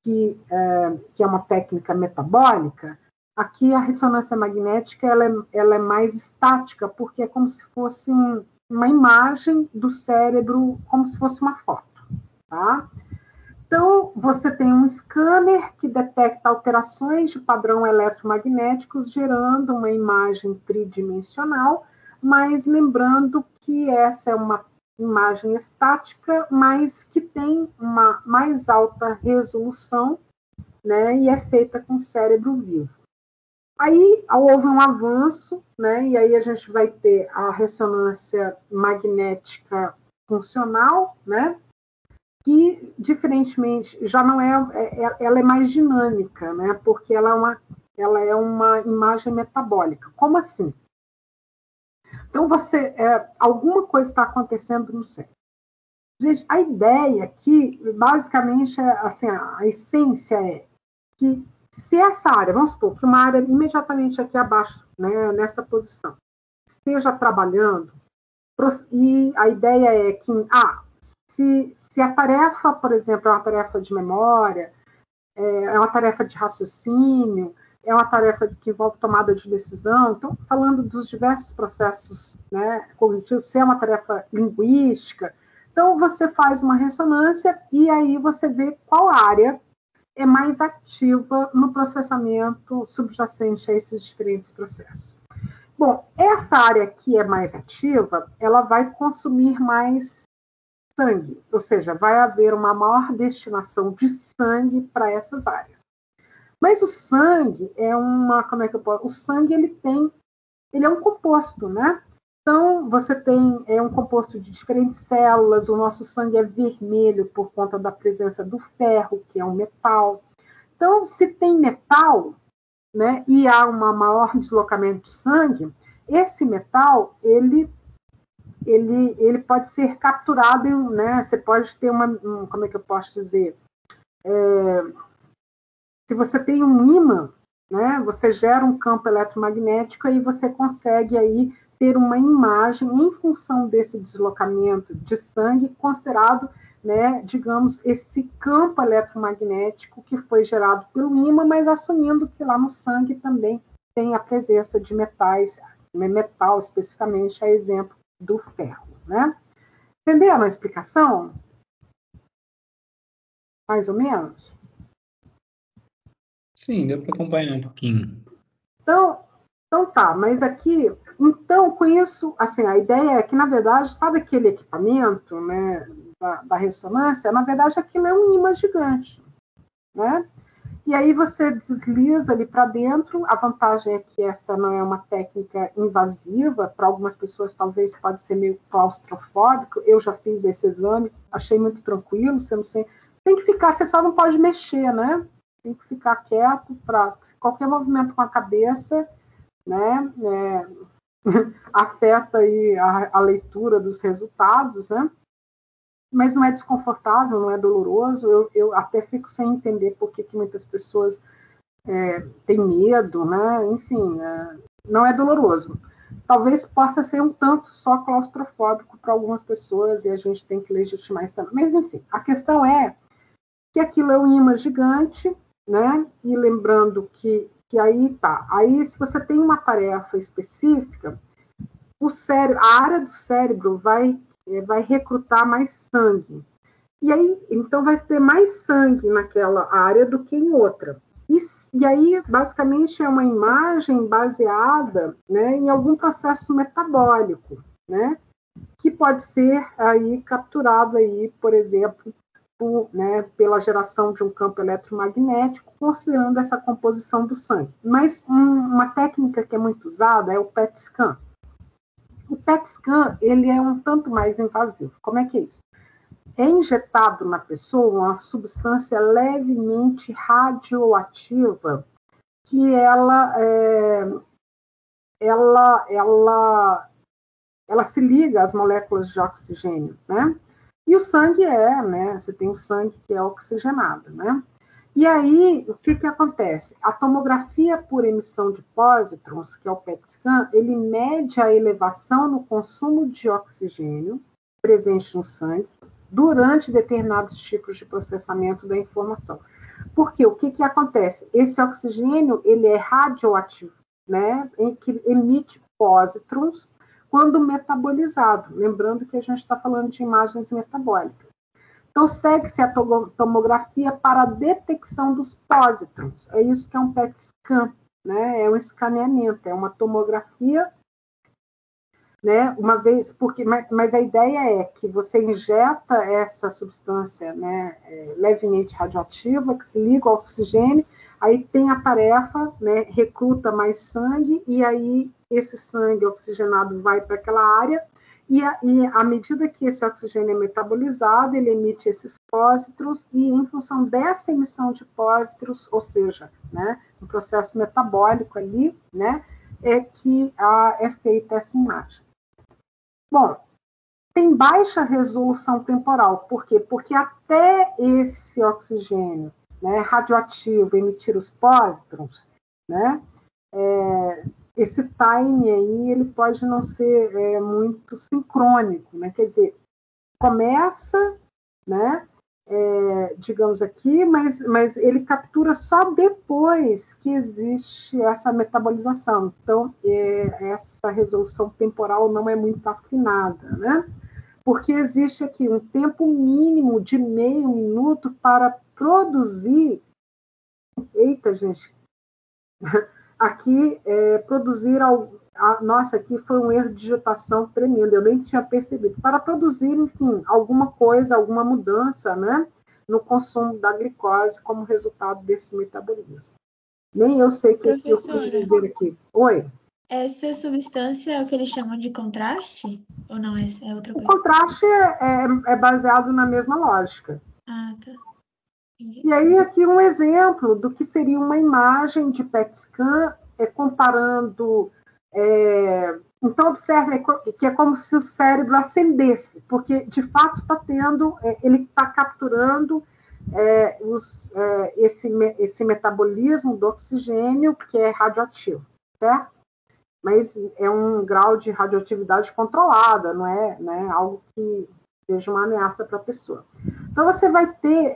S1: que é uma técnica metabólica, aqui a ressonância magnética ela é mais estática, porque é como se fosse uma imagem do cérebro, como se fosse uma foto. Tá? Então, você tem um scanner que detecta alterações de padrão eletromagnéticos, gerando uma imagem tridimensional, mas lembrando que essa é uma imagem estática, mas que tem uma mais alta resolução, né, e é feita com cérebro vivo. Aí houve um avanço, né, e aí a gente vai ter a ressonância magnética funcional, né, que, diferentemente, já não ela é mais dinâmica, né? Porque ela é uma imagem metabólica. Como assim? Então, alguma coisa está acontecendo no cérebro. Gente, a ideia aqui, basicamente, assim, a essência é que se essa área, vamos supor que uma área imediatamente aqui abaixo, né, nessa posição, esteja trabalhando, e a ideia é que, se a tarefa, por exemplo, é uma tarefa de memória, é uma tarefa de raciocínio, é uma tarefa que envolve tomada de decisão, então, falando dos diversos processos, né, cognitivos, se é uma tarefa linguística, então você faz uma ressonância e aí você vê qual área é mais ativa no processamento subjacente a esses diferentes processos. Bom, essa área que é mais ativa, ela vai consumir mais sangue, ou seja, vai haver uma maior destinação de sangue para essas áreas. Mas o sangue o sangue ele é um composto, né? Então, você tem um composto de diferentes células, o nosso sangue é vermelho por conta da presença do ferro, que é um metal. Então, se tem metal, né, e há um maior deslocamento de sangue, esse metal, ele pode ser capturado, né? Você pode ter como é que eu posso dizer? Se você tem um ímã, né, você gera um campo eletromagnético e você consegue aí ter uma imagem em função desse deslocamento de sangue considerado, né, digamos, esse campo eletromagnético que foi gerado pelo ímã, mas assumindo que lá no sangue também tem a presença de metais, metal especificamente, a exemplo do ferro, né? Entenderam a explicação? Mais ou menos?
S3: Sim, deu para acompanhar um pouquinho.
S1: Então tá, mas aqui, então, com isso, assim, a ideia é que, na verdade, sabe aquele equipamento, né, da ressonância? Na verdade, aquilo é um ímã gigante, né? E aí você desliza ali para dentro. A vantagem é que essa não é uma técnica invasiva. Para algumas pessoas, talvez pode ser meio claustrofóbico. Eu já fiz esse exame, achei muito tranquilo. Você tem que ficar, você só não pode mexer, né? Tem que ficar quieto para qualquer movimento com a cabeça, né? Afeta aí a leitura dos resultados, né? Mas não é desconfortável, não é doloroso. Eu até fico sem entender por que muitas pessoas têm medo, né? Enfim, não é doloroso. Talvez possa ser um tanto só claustrofóbico para algumas pessoas e a gente tem que legitimar isso também. Mas, enfim, a questão é que aquilo é um ímã gigante, né? E lembrando que que aí tá. Aí, se você tem uma tarefa específica, o cérebro, a área do cérebro vai recrutar mais sangue. E aí, então, vai ter mais sangue naquela área do que em outra. E aí, basicamente, é uma imagem baseada, né, em algum processo metabólico, né, que pode ser aí capturado aí, por exemplo, pela geração de um campo eletromagnético, considerando essa composição do sangue. Mas uma técnica que é muito usada é o PET scan. O PET scan, ele é um tanto mais invasivo. Como é que é isso? É injetado na pessoa uma substância levemente radioativa que ela se liga às moléculas de oxigênio, né? E o sangue né? Você tem o sangue que é oxigenado, né? E aí, o que acontece? A tomografia por emissão de pósitrons, que é o PET scan, ele mede a elevação no consumo de oxigênio presente no sangue durante determinados tipos de processamento da informação. Porque o que acontece? Esse oxigênio, ele é radioativo, né? Que emite pósitrons quando metabolizado. Lembrando que a gente está falando de imagens metabólicas. Então, segue-se a tomografia para a detecção dos pósitrons. É isso que é um PET scan, né? É um escaneamento, é uma tomografia, né? Uma vez, mas a ideia é que você injeta essa substância, né, levemente radioativa, que se liga ao oxigênio, aí tem a tarefa, né, recruta mais sangue, e aí esse sangue oxigenado vai para aquela área, e à medida que esse oxigênio é metabolizado, ele emite esses pósitrons, e em função dessa emissão de pósitrons, ou seja, né, um processo metabólico ali, né, é que é feita essa imagem. Bom, tem baixa resolução temporal. Por quê? Porque até esse oxigênio, né, radioativo emitir os pósitrons, né, esse time aí ele pode não ser muito sincrônico, né? Quer dizer, começa, né, digamos aqui, mas ele captura só depois que existe essa metabolização. Então, essa resolução temporal não é muito afinada, né? Porque existe aqui um tempo mínimo de meio minuto para produzir. Eita, gente! Aqui, produzir. Nossa, aqui foi um erro de digitação tremendo, eu nem tinha percebido. Para produzir, enfim, alguma coisa, alguma mudança, né, no consumo da glicose como resultado desse metabolismo. Nem eu sei o que eu quis dizer aqui. Oi?
S4: Essa substância é o que eles chamam de contraste? Ou não, é outra coisa?
S1: O contraste é baseado na mesma lógica.
S4: Ah, tá.
S1: E aí, aqui um exemplo do que seria uma imagem de PET scan, comparando. Então, observe que é como se o cérebro acendesse, porque, de fato, está tendo. Ele está capturando esse metabolismo do oxigênio, que é radioativo, certo? Mas é um grau de radioatividade controlada, não é, né, algo que seja uma ameaça para a pessoa. Então, você vai ter.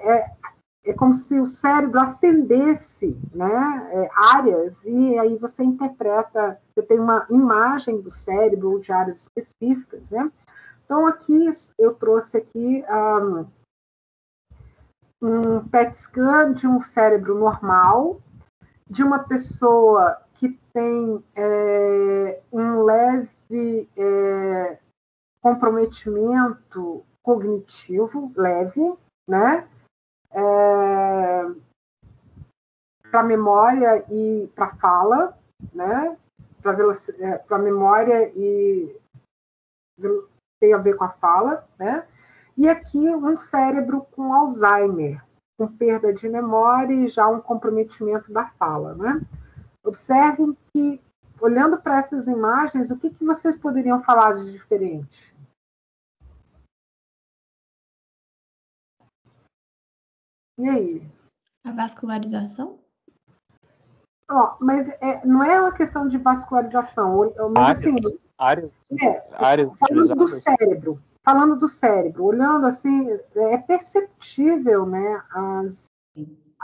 S1: É como se o cérebro acendesse, né, áreas, e aí você interpreta, você tem uma imagem do cérebro ou de áreas específicas, né? Então, aqui, eu trouxe aqui um PET scan de um cérebro normal, de uma pessoa que tem um leve comprometimento cognitivo, leve, né? Para memória e para fala, né? Para memória e tem a ver com a fala, né? E aqui um cérebro com Alzheimer, com perda de memória e já um comprometimento da fala, né? Observem que, olhando para essas imagens, o que vocês poderiam falar de diferente? E aí?
S4: A vascularização?
S1: Mas não é uma questão de vascularização, mas assim,
S2: áreas
S1: falando do cérebro, olhando assim, é perceptível, né,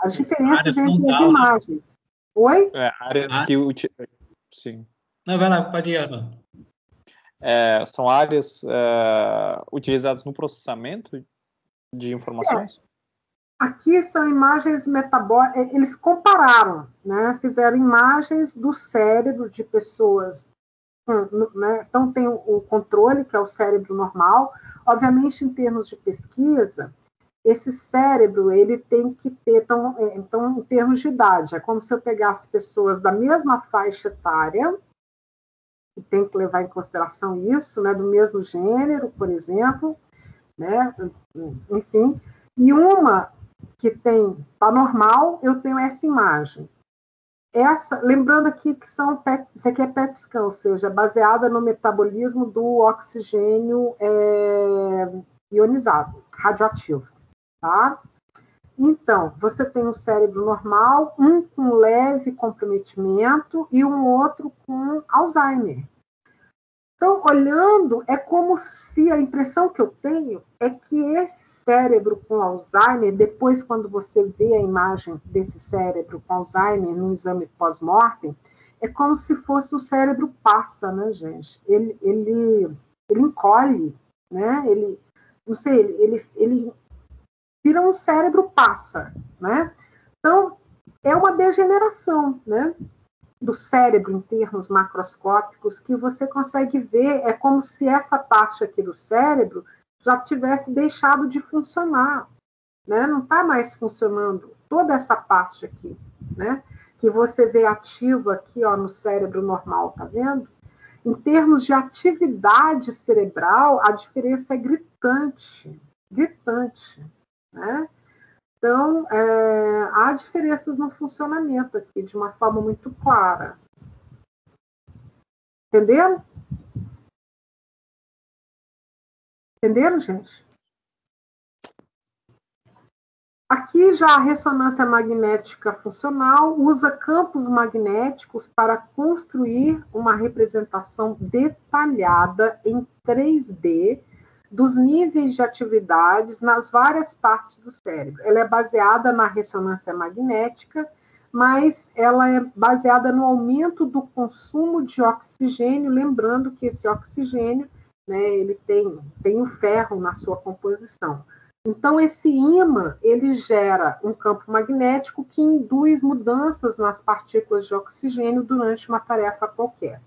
S1: as diferenças entre as imagens. Oi?
S2: Áreas
S3: Ah.
S2: que... Sim.
S3: Não, vai lá, pode ir, Arlan.
S2: São áreas utilizadas no processamento de informações?
S1: Aqui são imagens metabólicas, eles compararam, né? Fizeram imagens do cérebro de pessoas, né? Então tem o controle, que é o cérebro normal. Obviamente, em termos de pesquisa, esse cérebro, ele tem que ter, então, em termos de idade, é como se eu pegasse pessoas da mesma faixa etária, e tem que levar em consideração isso, né? Do mesmo gênero, por exemplo, né? Enfim, e uma que está normal, eu tenho essa imagem. Lembrando aqui que isso aqui é PET scan, ou seja, baseada no metabolismo do oxigênio ionizado, radioativo. Tá? Então, você tem um cérebro normal, um com leve comprometimento e um outro com Alzheimer. Então, olhando, é como se a impressão que eu tenho é que esse cérebro com Alzheimer, depois, quando você vê a imagem desse cérebro com Alzheimer no exame pós-mortem, é como se fosse o cérebro passa, né, gente? Ele encolhe, né? Ele, não sei, ele vira um cérebro passa, né? Então, é uma degeneração, né? Do cérebro em termos macroscópicos que você consegue ver, é como se essa parte aqui do cérebro já tivesse deixado de funcionar, né? Não está mais funcionando toda essa parte aqui, né? Que você vê ativa aqui, ó, no cérebro normal, tá vendo? Em termos de atividade cerebral, a diferença é gritante, né? Então, há diferenças no funcionamento aqui, de uma forma muito clara. Entenderam? Entenderam, gente? Aqui já a ressonância magnética funcional usa campos magnéticos para construir uma representação detalhada em 3D dos níveis de atividades nas várias partes do cérebro. Ela é baseada na ressonância magnética, mas ela é baseada no aumento do consumo de oxigênio, lembrando que esse oxigênio, né, ele tem o ferro na sua composição. Então, esse ímã, ele gera um campo magnético que induz mudanças nas partículas de oxigênio durante uma tarefa qualquer.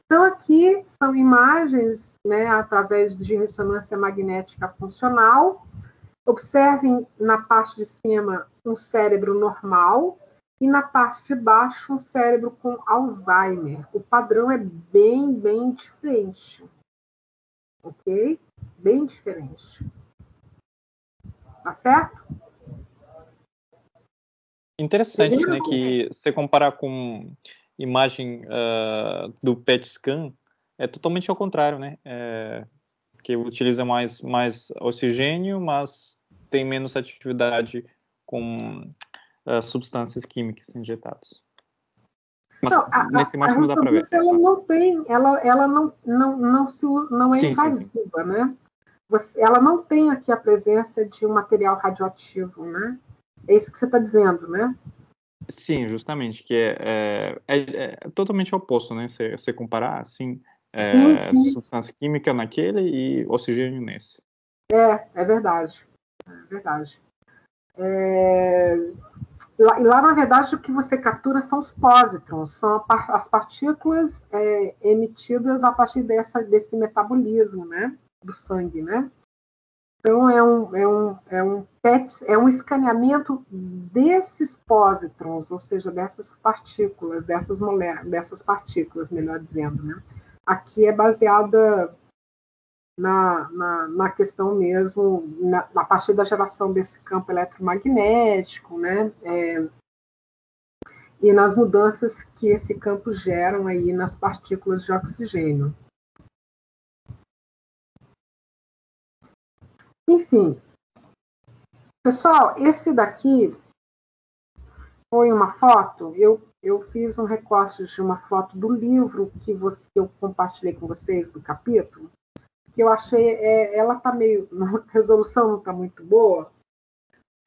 S1: Então, aqui são imagens, né, através de ressonância magnética funcional. Observem na parte de cima um cérebro normal e na parte de baixo um cérebro com Alzheimer. O padrão é bem diferente. Ok? Bem diferente. Tá certo?
S2: Interessante, né, que você comparar com imagem do PET scan, é totalmente ao contrário, né? Que utiliza mais oxigênio, mas tem menos atividade com substâncias químicas injetadas. Mas nessa imagem não dá para ver.
S1: Ela não tem, ela não é invasiva, né? Ela não tem aqui a presença de um material radioativo, né? É isso que você está dizendo, né?
S2: Sim, justamente, que é totalmente oposto, né? Você comparar, assim,
S1: sim.
S2: substância química naquele e oxigênio nesse.
S1: É verdade. É verdade. Lá, na verdade, o que você captura são os pósitrons, são as partículas emitidas a partir desse metabolismo, né? Do sangue, né? Então, é um escaneamento desses pósitrons, ou seja, dessas partículas, dessas partículas, melhor dizendo, né? Aqui é baseada na questão mesmo, na partir da geração desse campo eletromagnético, né? E nas mudanças que esse campo gera aí nas partículas de oxigênio. Enfim, pessoal, esse daqui foi uma foto, eu fiz um recorte de uma foto do livro que eu compartilhei com vocês, do capítulo, que eu achei, ela está meio, a resolução não está muito boa,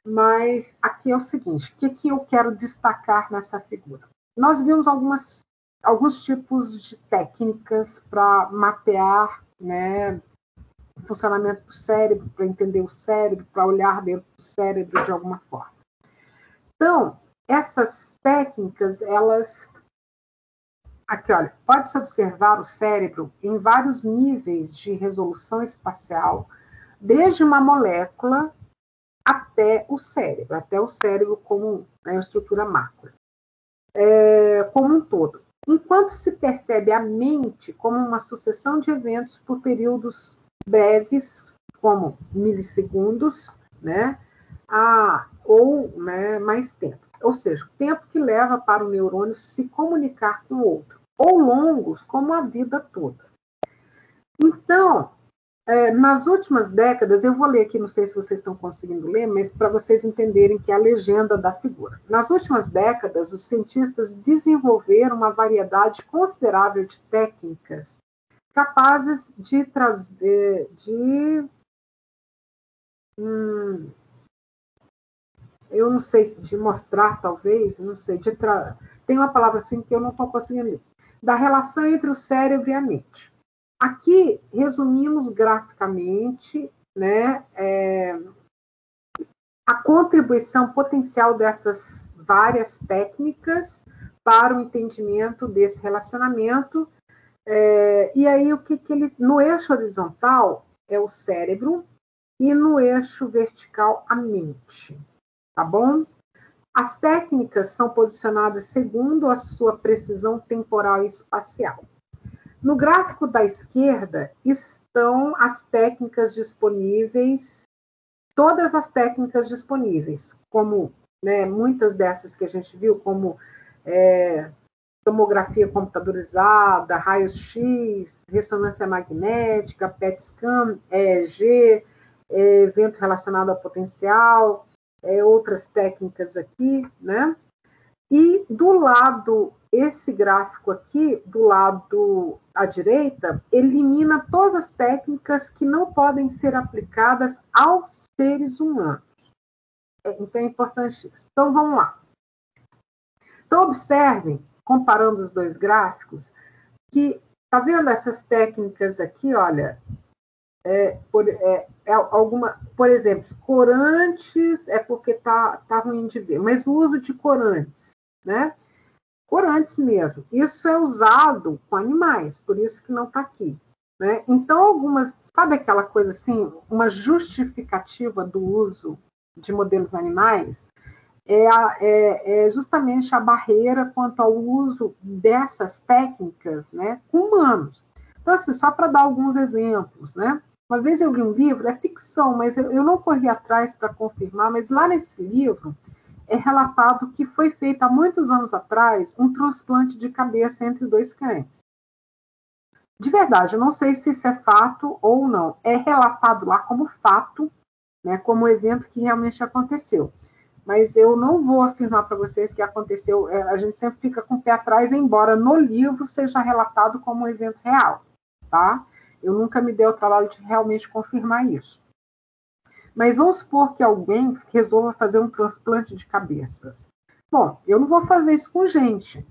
S1: mas aqui é o seguinte, o que eu quero destacar nessa figura? nós vimos alguns tipos de técnicas para mapear, né, o funcionamento do cérebro, para entender o cérebro, para olhar dentro do cérebro de alguma forma. Então, essas técnicas, elas... Aqui, olha, pode-se observar o cérebro em vários níveis de resolução espacial, desde uma molécula até o cérebro como, né, a estrutura macro, como um todo. Enquanto se percebe a mente como uma sucessão de eventos por períodos breves, como milissegundos, né, ou, né, mais tempo. Ou seja, o tempo que leva para o neurônio se comunicar com o outro, ou longos, como a vida toda. Então, nas últimas décadas, eu vou ler aqui, não sei se vocês estão conseguindo ler, mas para vocês entenderem que é a legenda da figura. Nas últimas décadas, os cientistas desenvolveram uma variedade considerável de técnicas capazes de trazer, eu não sei, de mostrar, talvez, não sei, tem uma palavra assim que eu não estou conseguindo ler, da relação entre o cérebro e a mente. Aqui, resumimos graficamente, né, a contribuição potencial dessas várias técnicas para o entendimento desse relacionamento. E aí, o que ele... No eixo horizontal é o cérebro e no eixo vertical a mente. Tá bom? As técnicas são posicionadas segundo a sua precisão temporal e espacial. No gráfico da esquerda estão as técnicas disponíveis, todas as técnicas disponíveis, como, né, muitas dessas que a gente viu, como tomografia computadorizada, raio-x, ressonância magnética, PET scan, EEG, evento relacionado ao potencial, outras técnicas aqui, né? E do lado, esse gráfico aqui, do lado à direita, elimina todas as técnicas que não podem ser aplicadas aos seres humanos. Então é importante isso. Então vamos lá. Então observem, comparando os dois gráficos, que tá vendo essas técnicas aqui, olha, por exemplo, corantes é porque tá ruim de ver, mas o uso de corantes, né? Corantes mesmo. Isso é usado com animais, por isso que não está aqui, né? Então, algumas, sabe aquela coisa assim, uma justificativa do uso de modelos animais é justamente a barreira quanto ao uso dessas técnicas, né, com humanos. Então, assim, só para dar alguns exemplos, né? Uma vez eu li um livro, é ficção, mas eu não corri atrás para confirmar, mas lá nesse livro é relatado que foi feito há muitos anos atrás um transplante de cabeça entre dois cães. De verdade, eu não sei se isso é fato ou não. É relatado lá como fato, né, como evento que realmente aconteceu. Mas eu não vou afirmar para vocês que aconteceu. A gente sempre fica com o pé atrás, embora no livro seja relatado como um evento real, tá? Eu nunca me dei o trabalho de realmente confirmar isso. Mas vamos supor que alguém resolva fazer um transplante de cabeças. Bom, eu não vou fazer isso com gente.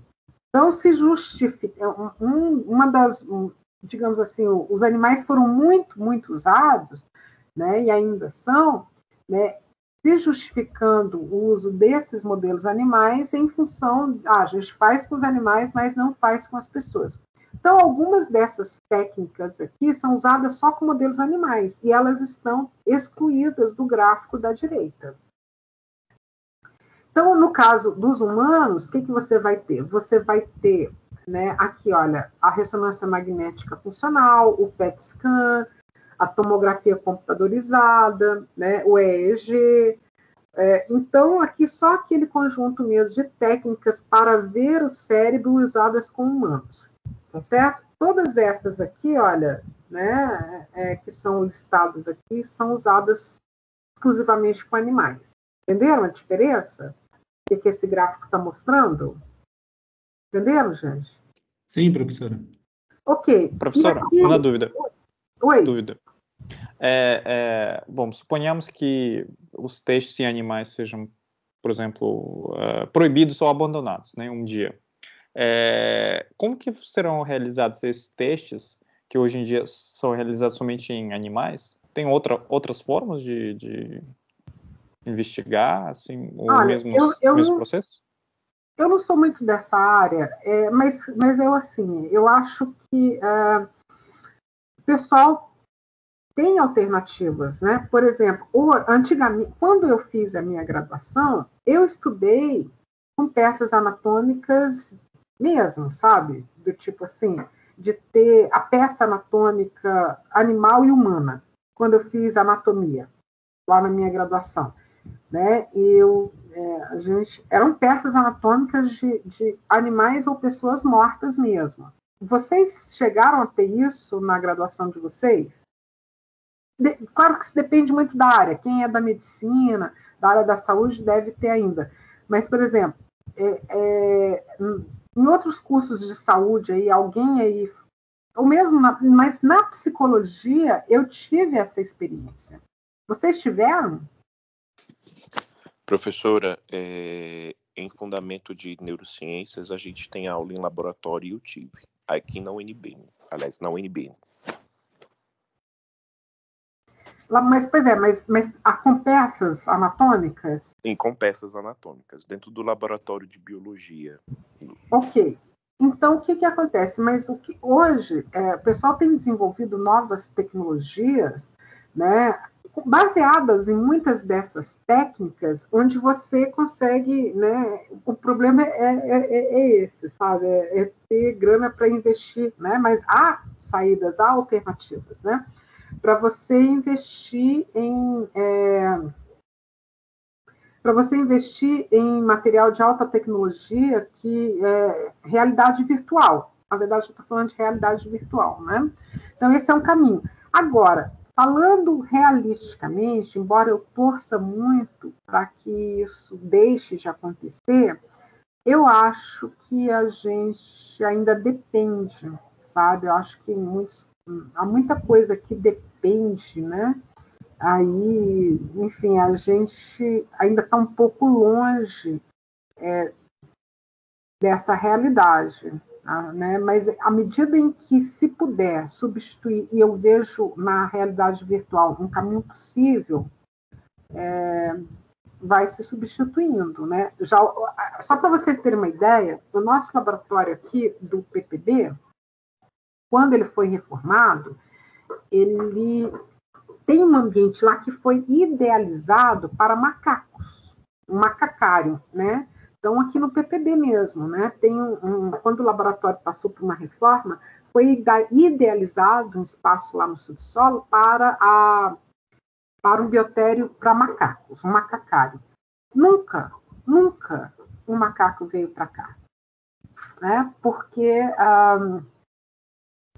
S1: Então, se justifica... digamos assim, os animais foram muito, muito usados, né, e ainda são, né, se justificando o uso desses modelos animais em função... a gente faz com os animais, mas não faz com as pessoas. Então, algumas dessas técnicas aqui são usadas só com modelos animais, e elas estão excluídas do gráfico da direita. Então, no caso dos humanos, o que você vai ter? Você vai ter, né, aqui, olha, a ressonância magnética funcional, o PET scan, a tomografia computadorizada, né, o EEG. Então, aqui só aquele conjunto mesmo de técnicas para ver o cérebro usadas com humanos. Tá certo? Todas essas aqui, olha, né, que são listadas aqui, são usadas exclusivamente com animais. Entenderam a diferença? O que esse gráfico está mostrando? Entenderam, gente?
S3: Sim, professora.
S1: Ok.
S2: Professora,
S1: aqui...
S2: uma dúvida.
S1: Oi.
S2: Dúvida. Bom, suponhamos que os testes em animais sejam, por exemplo, proibidos ou abandonados, né, um dia. Como que serão realizados esses testes, que hoje em dia são realizados somente em animais? Tem outras formas de investigar, assim, o mesmo processo?
S1: Eu não sou muito dessa área, mas eu acho que o pessoal tem alternativas, né? Por exemplo, antigamente, quando eu fiz a minha graduação, eu estudei com peças anatômicas mesmo, sabe? Do tipo assim, de ter a peça anatômica animal e humana, quando eu fiz anatomia, lá na minha graduação, né? Eram peças anatômicas de animais ou pessoas mortas mesmo. Vocês chegaram a ter isso na graduação de vocês? Claro que isso depende muito da área. Quem é da medicina, da área da saúde, deve ter ainda. Mas, por exemplo, em outros cursos de saúde, aí, alguém aí, ou mesmo, mas na psicologia, eu tive essa experiência. Vocês tiveram?
S5: Professora, em fundamento de neurociências, a gente tem aula em laboratório e eu tive. Aqui na UNB. Aliás, na UNB.
S1: Mas, pois é, mas com peças anatômicas?
S5: Sim, com peças anatômicas, dentro do laboratório de biologia.
S1: Ok. Então, o que acontece? Mas hoje, o pessoal tem desenvolvido novas tecnologias, né, baseadas em muitas dessas técnicas, onde você consegue, né, o problema é esse, sabe? É ter grana para investir, né? Mas há saídas, há alternativas, né? Para você investir em material de alta tecnologia, que é realidade virtual. Na verdade, eu estou falando de realidade virtual, né? Então, esse é um caminho. Agora, falando realisticamente, embora eu torça muito para que isso deixe de acontecer, eu acho que a gente ainda depende, sabe? Eu acho que há muita coisa que depende, né? Aí, enfim, a gente ainda está um pouco longe dessa realidade, né? Mas à medida em que se puder substituir, e eu vejo na realidade virtual um caminho possível, vai se substituindo, né? Só para vocês terem uma ideia, o nosso laboratório aqui do PPB, quando ele foi reformado, ele tem um ambiente lá que foi idealizado para macacos, um macacário, né? Então, aqui no PPB mesmo, né? Quando o laboratório passou por uma reforma, foi idealizado um espaço lá no subsolo para um biotério para macacos, um macacário. Nunca um macaco veio para cá, né?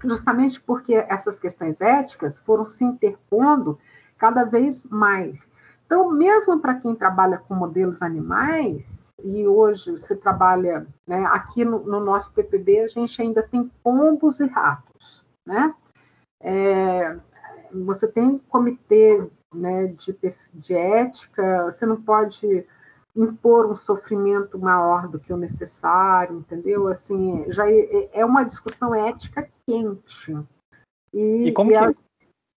S1: Justamente porque essas questões éticas foram se interpondo cada vez mais. Então, mesmo para quem trabalha com modelos animais, e hoje você trabalha, né, aqui no nosso PPB, a gente ainda tem pombos e ratos, né? Você tem comitê, né, de ética, você não pode impor um sofrimento maior do que o necessário, entendeu? Assim, já é uma discussão ética quente.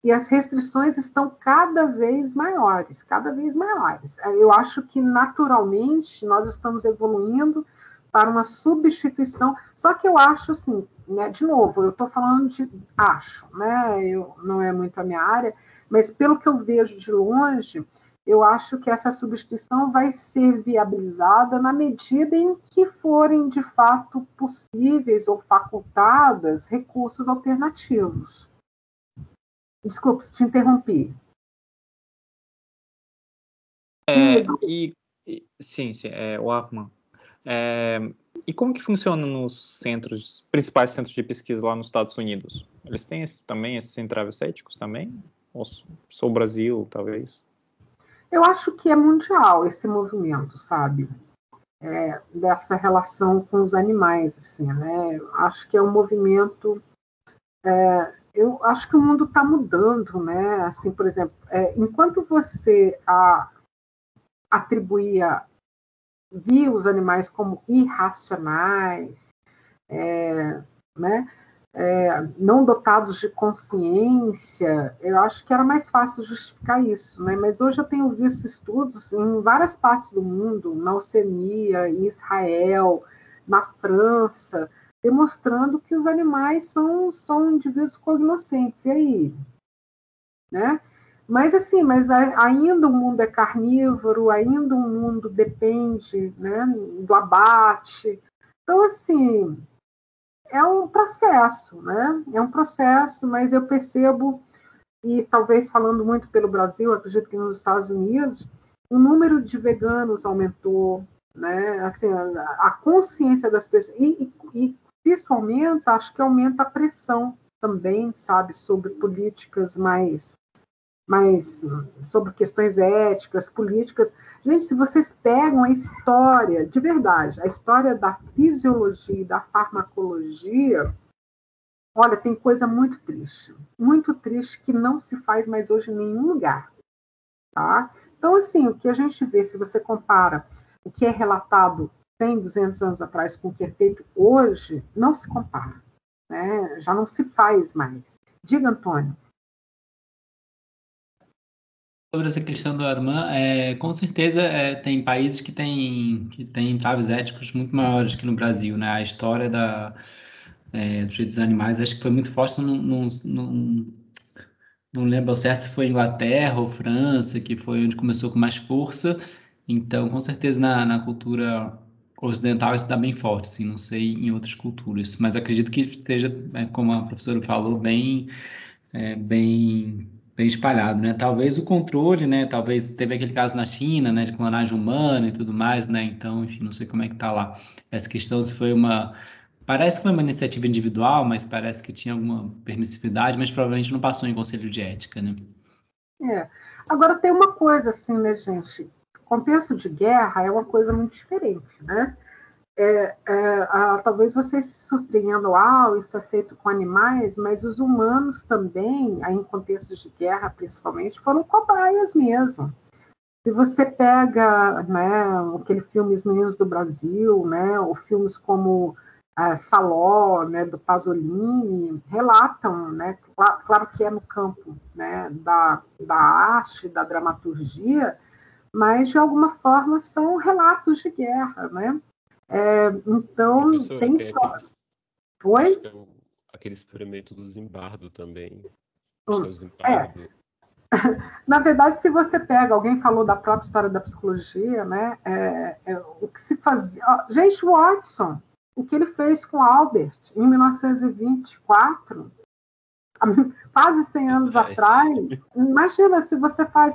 S1: E as restrições estão cada vez maiores, cada vez maiores. Eu acho que, naturalmente, nós estamos evoluindo para uma substituição, só que eu acho assim, né, de novo, eu estou falando de acho, né, não é muito a minha área, mas pelo que eu vejo de longe, eu acho que essa substituição vai ser viabilizada na medida em que forem, de fato, possíveis ou facultadas recursos alternativos. Desculpe, te interrompi.
S2: Sim, o Apman. E como que funciona nos principais centros de pesquisa lá nos Estados Unidos? Eles têm também esses entraves éticos também? Ou só o Brasil, talvez?
S1: Eu acho que é mundial esse movimento, sabe? Dessa relação com os animais, assim, né? Acho que é um movimento... eu acho que o mundo está mudando, né? Assim, por exemplo, enquanto você via os animais como irracionais, né? Não dotados de consciência, eu acho que era mais fácil justificar isso, né? Mas hoje eu tenho visto estudos em várias partes do mundo, na Oceania, em Israel, na França, demonstrando que os animais são indivíduos cognoscentes. E aí? Né? Mas assim, ainda o mundo é carnívoro, ainda o mundo depende, né, do abate. Então, assim, é um processo, né? É um processo, mas eu percebo, e talvez falando muito pelo Brasil, acredito que nos Estados Unidos, o número de veganos aumentou, né? Assim, a consciência das pessoas, e se isso aumenta, acho que aumenta a pressão também, sabe, sobre políticas mais sobre questões éticas, políticas. Gente, se vocês pegam a história, de verdade, a história da fisiologia e da farmacologia, olha, tem coisa muito triste que não se faz mais hoje em nenhum lugar. Tá? Então, assim, o que a gente vê, se você compara o que é relatado 100, 200 anos atrás com o que é feito hoje, não se compara. Né? Já não se faz mais. Diga, Antônio.
S3: Sobre essa questão do Armand, com certeza tem países que têm entraves éticos muito maiores que no Brasil, né? A história dos direitos dos animais acho que foi muito forte, não lembro ao certo se foi Inglaterra ou França, que foi onde começou com mais força. Então, com certeza na cultura ocidental isso está bem forte, assim, não sei em outras culturas, mas acredito que esteja, como a professora falou, bem espalhado, né? Talvez o controle, né? Talvez teve aquele caso na China, né? De clonagem humana e tudo mais, né? Então, enfim, não sei como é que tá lá. Essa questão se foi parece que foi uma iniciativa individual, mas parece que tinha alguma permissividade, mas provavelmente não passou em conselho de ética, né?
S1: Agora tem uma coisa assim, né, gente? Contexto de guerra é uma coisa muito diferente, né? Talvez vocês se surpreendam, isso é feito com animais, mas os humanos também, em contextos de guerra principalmente, foram cobaias mesmo. Se você pega, né, aquele filme Os Meninos do Brasil, né, ou filmes como Saló, né, do Pasolini, relatam, né, claro que é no campo, né, da arte, da dramaturgia, mas de alguma forma são relatos de guerra, né? Então,
S6: Professora,
S1: tem história. Foi?
S6: acho que é aquele experimento do Zimbardo também.
S1: Hum,
S6: Acho que é o Zimbardo.
S1: Na verdade, se você pega, alguém falou da própria história da psicologia, né? O que se fazia. Gente, Watson, o que ele fez com Albert em 1924, quase 100 anos atrás. Imagina se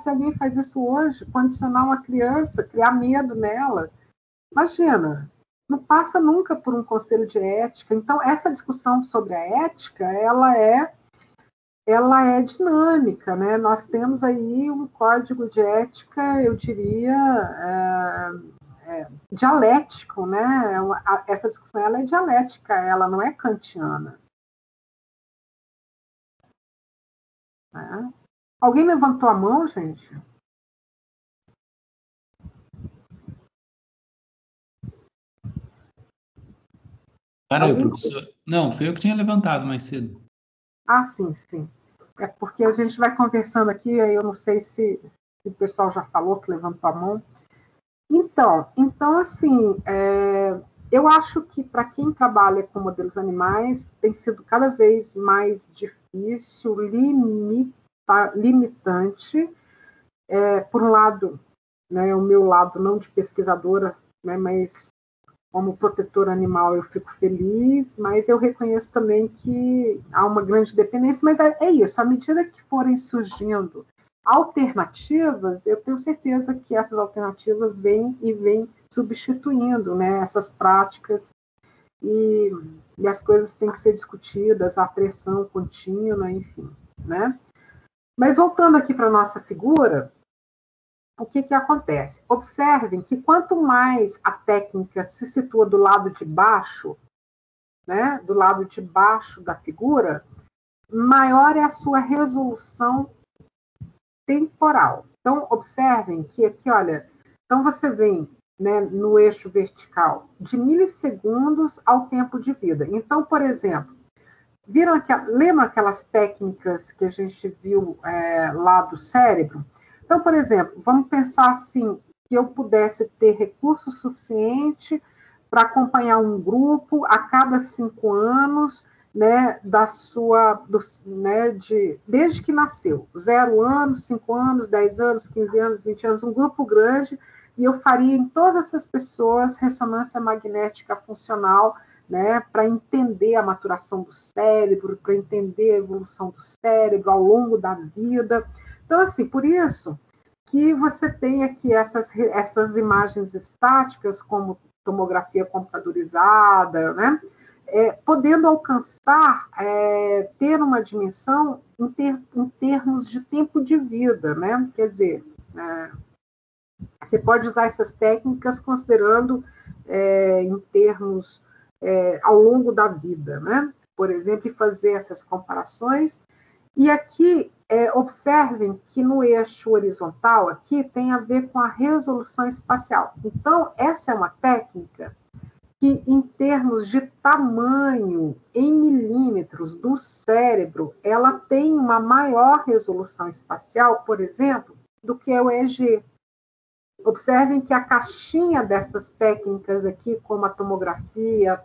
S1: alguém faz isso hoje, condicionar uma criança, criar medo nela. Imagina, não passa nunca por um conselho de ética. Então, essa discussão sobre a ética, ela é dinâmica, né? Nós temos aí um código de ética, eu diria, dialético, né? Essa discussão ela é dialética, ela não é kantiana. Né? Alguém levantou a mão, gente?
S3: Para eu, professor. Não, foi eu que tinha levantado mais cedo.
S1: Sim. É porque a gente vai conversando aqui, aí eu não sei se o pessoal já falou que levantou a mão. Então assim, eu acho que para quem trabalha com modelos animais tem sido cada vez mais difícil, limitante. Por um lado, né, o meu lado não de pesquisadora, né, mas como protetora animal eu fico feliz, mas eu reconheço também que há uma grande dependência, mas é isso, à medida que forem surgindo alternativas, eu tenho certeza que essas alternativas vêm substituindo, né, essas práticas e as coisas têm que ser discutidas, a pressão contínua, enfim, né? Mas voltando aqui para a nossa figura, o que acontece? Observem que quanto mais a técnica se situa do lado de baixo, né, do lado de baixo da figura, maior é a sua resolução temporal. Então, observem que aqui, olha, então você vem né, no eixo vertical, de milissegundos ao tempo de vida. Então, por exemplo, lembram aquelas técnicas que a gente viu lá do cérebro? Então, por exemplo, vamos pensar assim, que eu pudesse ter recurso suficiente para acompanhar um grupo a cada 5 anos, né, desde que nasceu, 0 anos, 5 anos, 10 anos, 15 anos, 20 anos, um grupo grande, e eu faria em todas essas pessoas ressonância magnética funcional, né, para entender a maturação do cérebro, para entender a evolução do cérebro ao longo da vida. Então, assim, por isso que você tem aqui essas imagens estáticas, como tomografia computadorizada, né, podendo alcançar, ter uma dimensão em termos de tempo de vida, né? Quer dizer, você pode usar essas técnicas considerando em termos ao longo da vida, né? Por exemplo, e fazer essas comparações. E aqui, observem que no eixo horizontal aqui tem a ver com a resolução espacial. Então, essa é uma técnica que, em termos de tamanho em milímetros do cérebro, ela tem uma maior resolução espacial, por exemplo, do que o EEG. Observem que a caixinha dessas técnicas aqui, como a tomografia,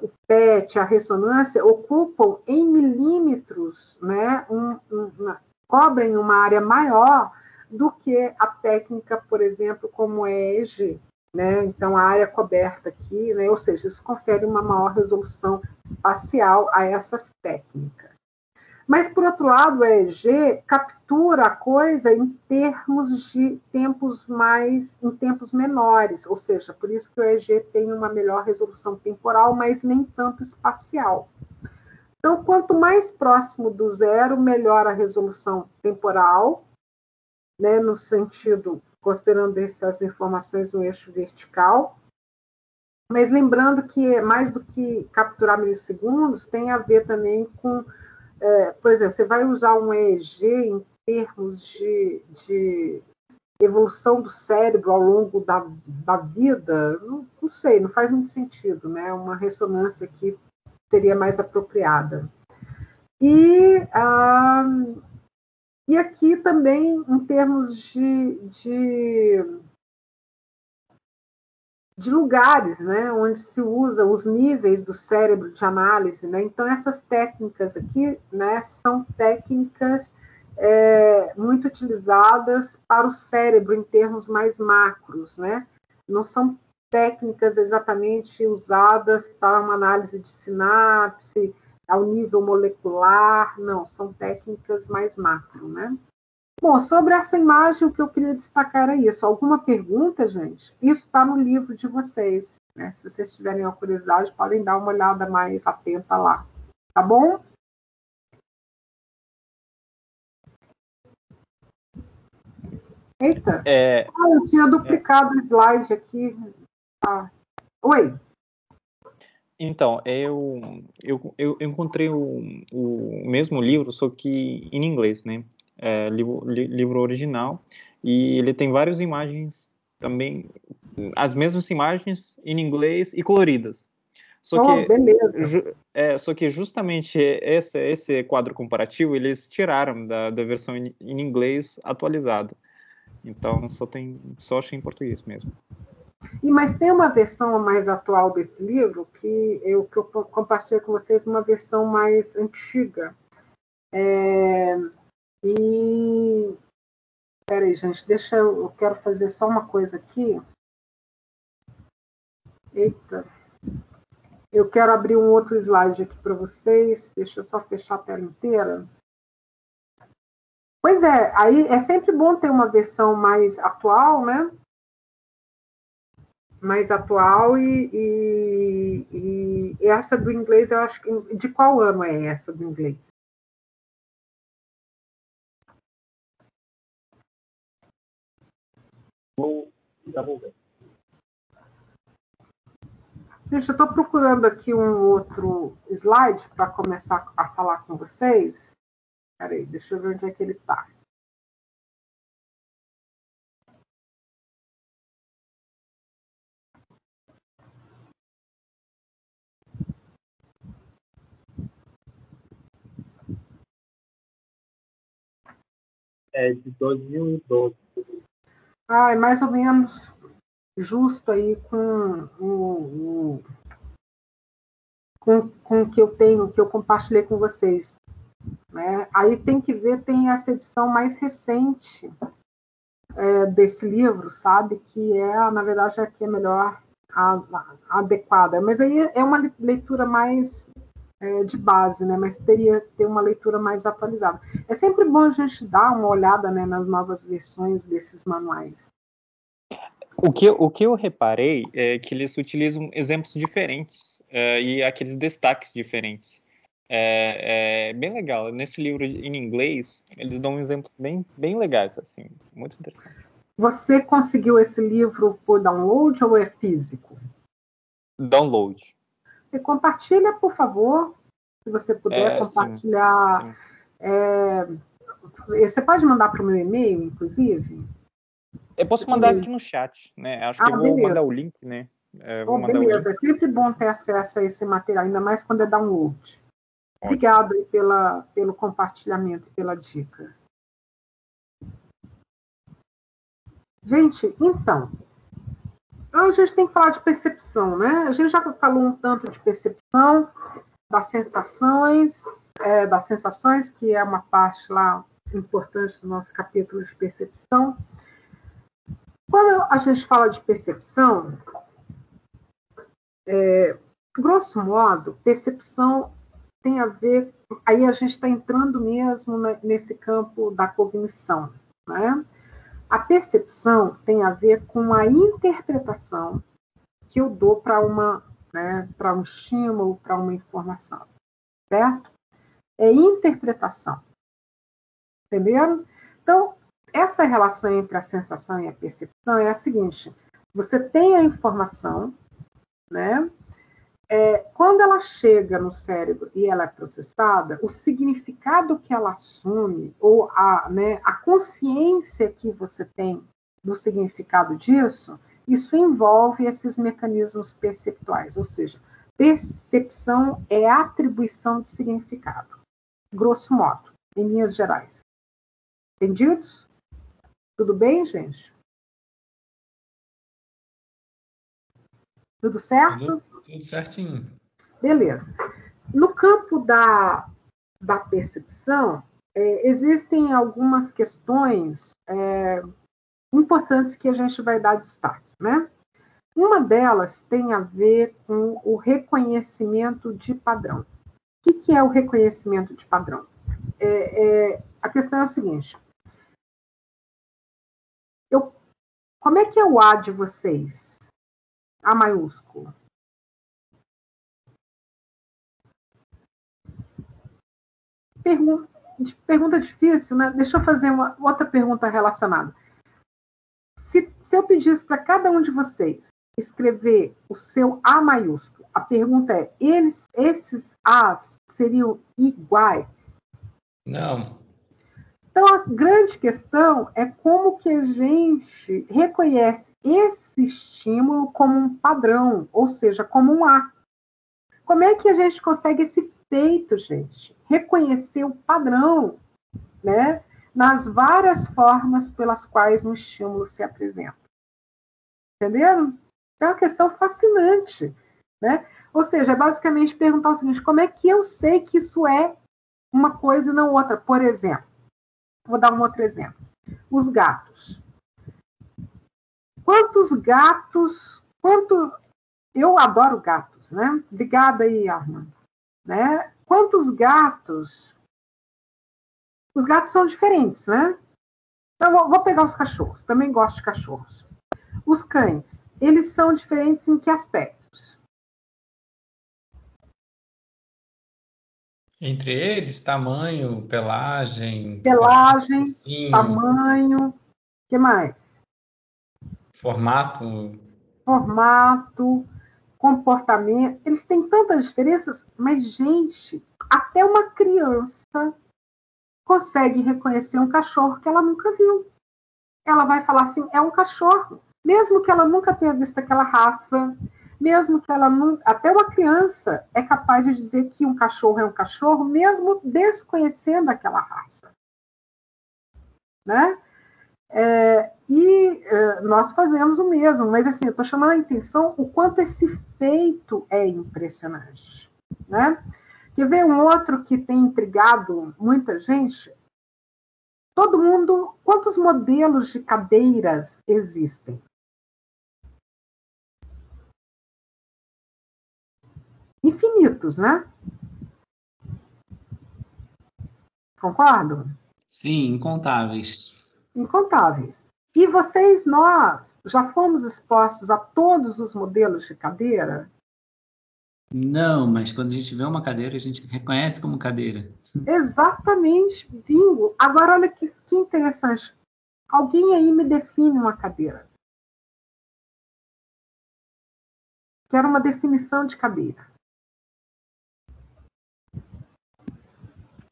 S1: o PET, a ressonância, ocupam em milímetros, né, cobrem uma área maior do que a técnica, por exemplo, como é EEG. Né? Então, a área coberta aqui, né, ou seja, isso confere uma maior resolução espacial a essas técnicas. Mas, por outro lado, o EEG captura a coisa em termos de tempos menores, ou seja, por isso que o EEG tem uma melhor resolução temporal, mas nem tanto espacial. Então, quanto mais próximo do zero, melhor a resolução temporal, né, no sentido, considerando essas informações no eixo vertical, mas lembrando que mais do que capturar milissegundos, tem a ver também com por exemplo, você vai usar um EEG em termos de evolução do cérebro ao longo da vida? Não sei, não faz muito sentido, né? Uma ressonância que seria mais apropriada. E aqui também, em termos de lugares, né, onde se usa os níveis do cérebro de análise, né? Então essas técnicas aqui, né, são técnicas muito utilizadas para o cérebro em termos mais macros, né? Não são técnicas exatamente usadas para uma análise de sinapse ao nível molecular, não, são técnicas mais macro, né? Bom, sobre essa imagem, o que eu queria destacar é isso. Alguma pergunta, gente? Isso está no livro de vocês, né? Se vocês tiverem uma curiosidade, podem dar uma olhada mais atenta lá. Tá bom? Eita! Eu tinha duplicado o slide aqui. Oi?
S2: Então, eu encontrei o mesmo livro, só que em inglês, né? Livro original, e ele tem várias imagens também, as mesmas imagens em inglês e coloridas. Só que justamente esse quadro comparativo eles tiraram da versão em inglês atualizada. Então só achei em português mesmo.
S1: Mas tem uma versão mais atual desse livro que eu compartilhei com vocês, uma versão mais antiga. E peraí, gente, eu quero fazer só uma coisa aqui. Eita. Eu quero abrir um outro slide aqui para vocês. Deixa eu só fechar a tela inteira. Pois é, aí é sempre bom ter uma versão mais atual, né? Mais atual e essa do inglês, eu acho que... De qual ano é essa do inglês? Gente, eu estou procurando aqui um outro slide para começar a falar com vocês. Espera aí, deixa eu ver onde é que ele está.
S7: É de 2012.
S1: É mais ou menos justo aí com o que eu tenho, que eu compartilhei com vocês. Né? Aí tem que ver, tem essa edição mais recente desse livro, sabe? Que na verdade, a que é melhor adequada. Mas aí é uma leitura mais de base, né? Mas teria que ter uma leitura mais atualizada. É sempre bom a gente dar uma olhada, né, nas novas versões desses manuais.
S2: O que eu reparei é que eles utilizam exemplos diferentes e aqueles destaques diferentes. É bem legal. Nesse livro em inglês, eles dão um exemplo bem legais, assim, muito interessante.
S1: Você conseguiu esse livro por download ou é físico?
S2: Download.
S1: E compartilha, por favor, se você puder compartilhar.
S2: Sim.
S1: Você pode mandar para o meu e-mail, inclusive?
S2: Eu posso mandar aqui no chat, né? Acho que eu vou mandar o link, né?
S1: Vou mandar beleza, é sempre bom ter acesso a esse material, ainda mais quando é download. Obrigada aí pelo compartilhamento e pela dica. Gente, então, a gente tem que falar de percepção, né? A gente já falou um tanto de percepção, das sensações, que é uma parte lá importante do nosso capítulo de percepção. Quando a gente fala de percepção, grosso modo, percepção tem a ver... Aí a gente está entrando mesmo nesse campo da cognição, né? A percepção tem a ver com a interpretação que eu dou para para um estímulo, para uma informação, certo? É interpretação. Entenderam? Então, essa relação entre a sensação e a percepção é a seguinte: você tem a informação, né? Quando ela chega no cérebro e ela é processada, o significado que ela assume, ou a consciência que você tem do significado disso, isso envolve esses mecanismos perceptuais, ou seja, percepção é atribuição de significado, grosso modo, em linhas gerais. Entendidos? Tudo bem, gente? Tudo certo?
S3: Tudo certinho.
S1: Beleza. No campo da percepção, existem algumas questões importantes que a gente vai dar destaque, né? Uma delas tem a ver com o reconhecimento de padrão. O que é o reconhecimento de padrão? A questão é o seguinte: como é que é o A de vocês? A maiúsculo. Pergunta difícil, né? Deixa eu fazer uma outra pergunta relacionada. Se eu pedisse para cada um de vocês escrever o seu A maiúsculo, a pergunta é: esses As seriam iguais?
S3: Não.
S1: Então, a grande questão é como que a gente reconhece esse estímulo como um padrão, ou seja, como um A. Como é que a gente consegue esse feito, gente? Reconhecer o padrão, né, nas várias formas pelas quais um estímulo se apresenta. Entenderam? É uma questão fascinante, né? Ou seja, é basicamente perguntar o seguinte: como é que eu sei que isso é uma coisa e não outra? Por exemplo, vou dar um outro exemplo. Os gatos. Eu adoro gatos, né? Obrigada aí, Armando. Né? Quantos gatos? Os gatos são diferentes, né? Então, vou pegar os cachorros. Também gosto de cachorros. Os cães, eles são diferentes em que aspectos?
S3: Entre eles, tamanho, pelagem,
S1: tamanho, o que mais?
S3: Formato,
S1: comportamento. Eles têm tantas diferenças, mas, gente, até uma criança consegue reconhecer um cachorro que ela nunca viu. Ela vai falar assim: é um cachorro. Mesmo que ela nunca tenha visto aquela raça, mesmo que ela não... Até uma criança é capaz de dizer que um cachorro é um cachorro, mesmo desconhecendo aquela raça. né? Nós fazemos o mesmo, mas assim, eu estou chamando a atenção o quanto esse feito é impressionante, né? Quer ver um outro que tem intrigado muita gente? Todo mundo, quantos modelos de cadeiras existem? Infinitos, né? Concordam?
S3: Sim, incontáveis.
S1: Incontáveis. E nós, já fomos expostos a todos os modelos de cadeira?
S3: Não, mas quando a gente vê uma cadeira, a gente reconhece como cadeira.
S1: Exatamente, bingo. Agora, olha que interessante. Alguém aí me define uma cadeira. Quero uma definição de cadeira.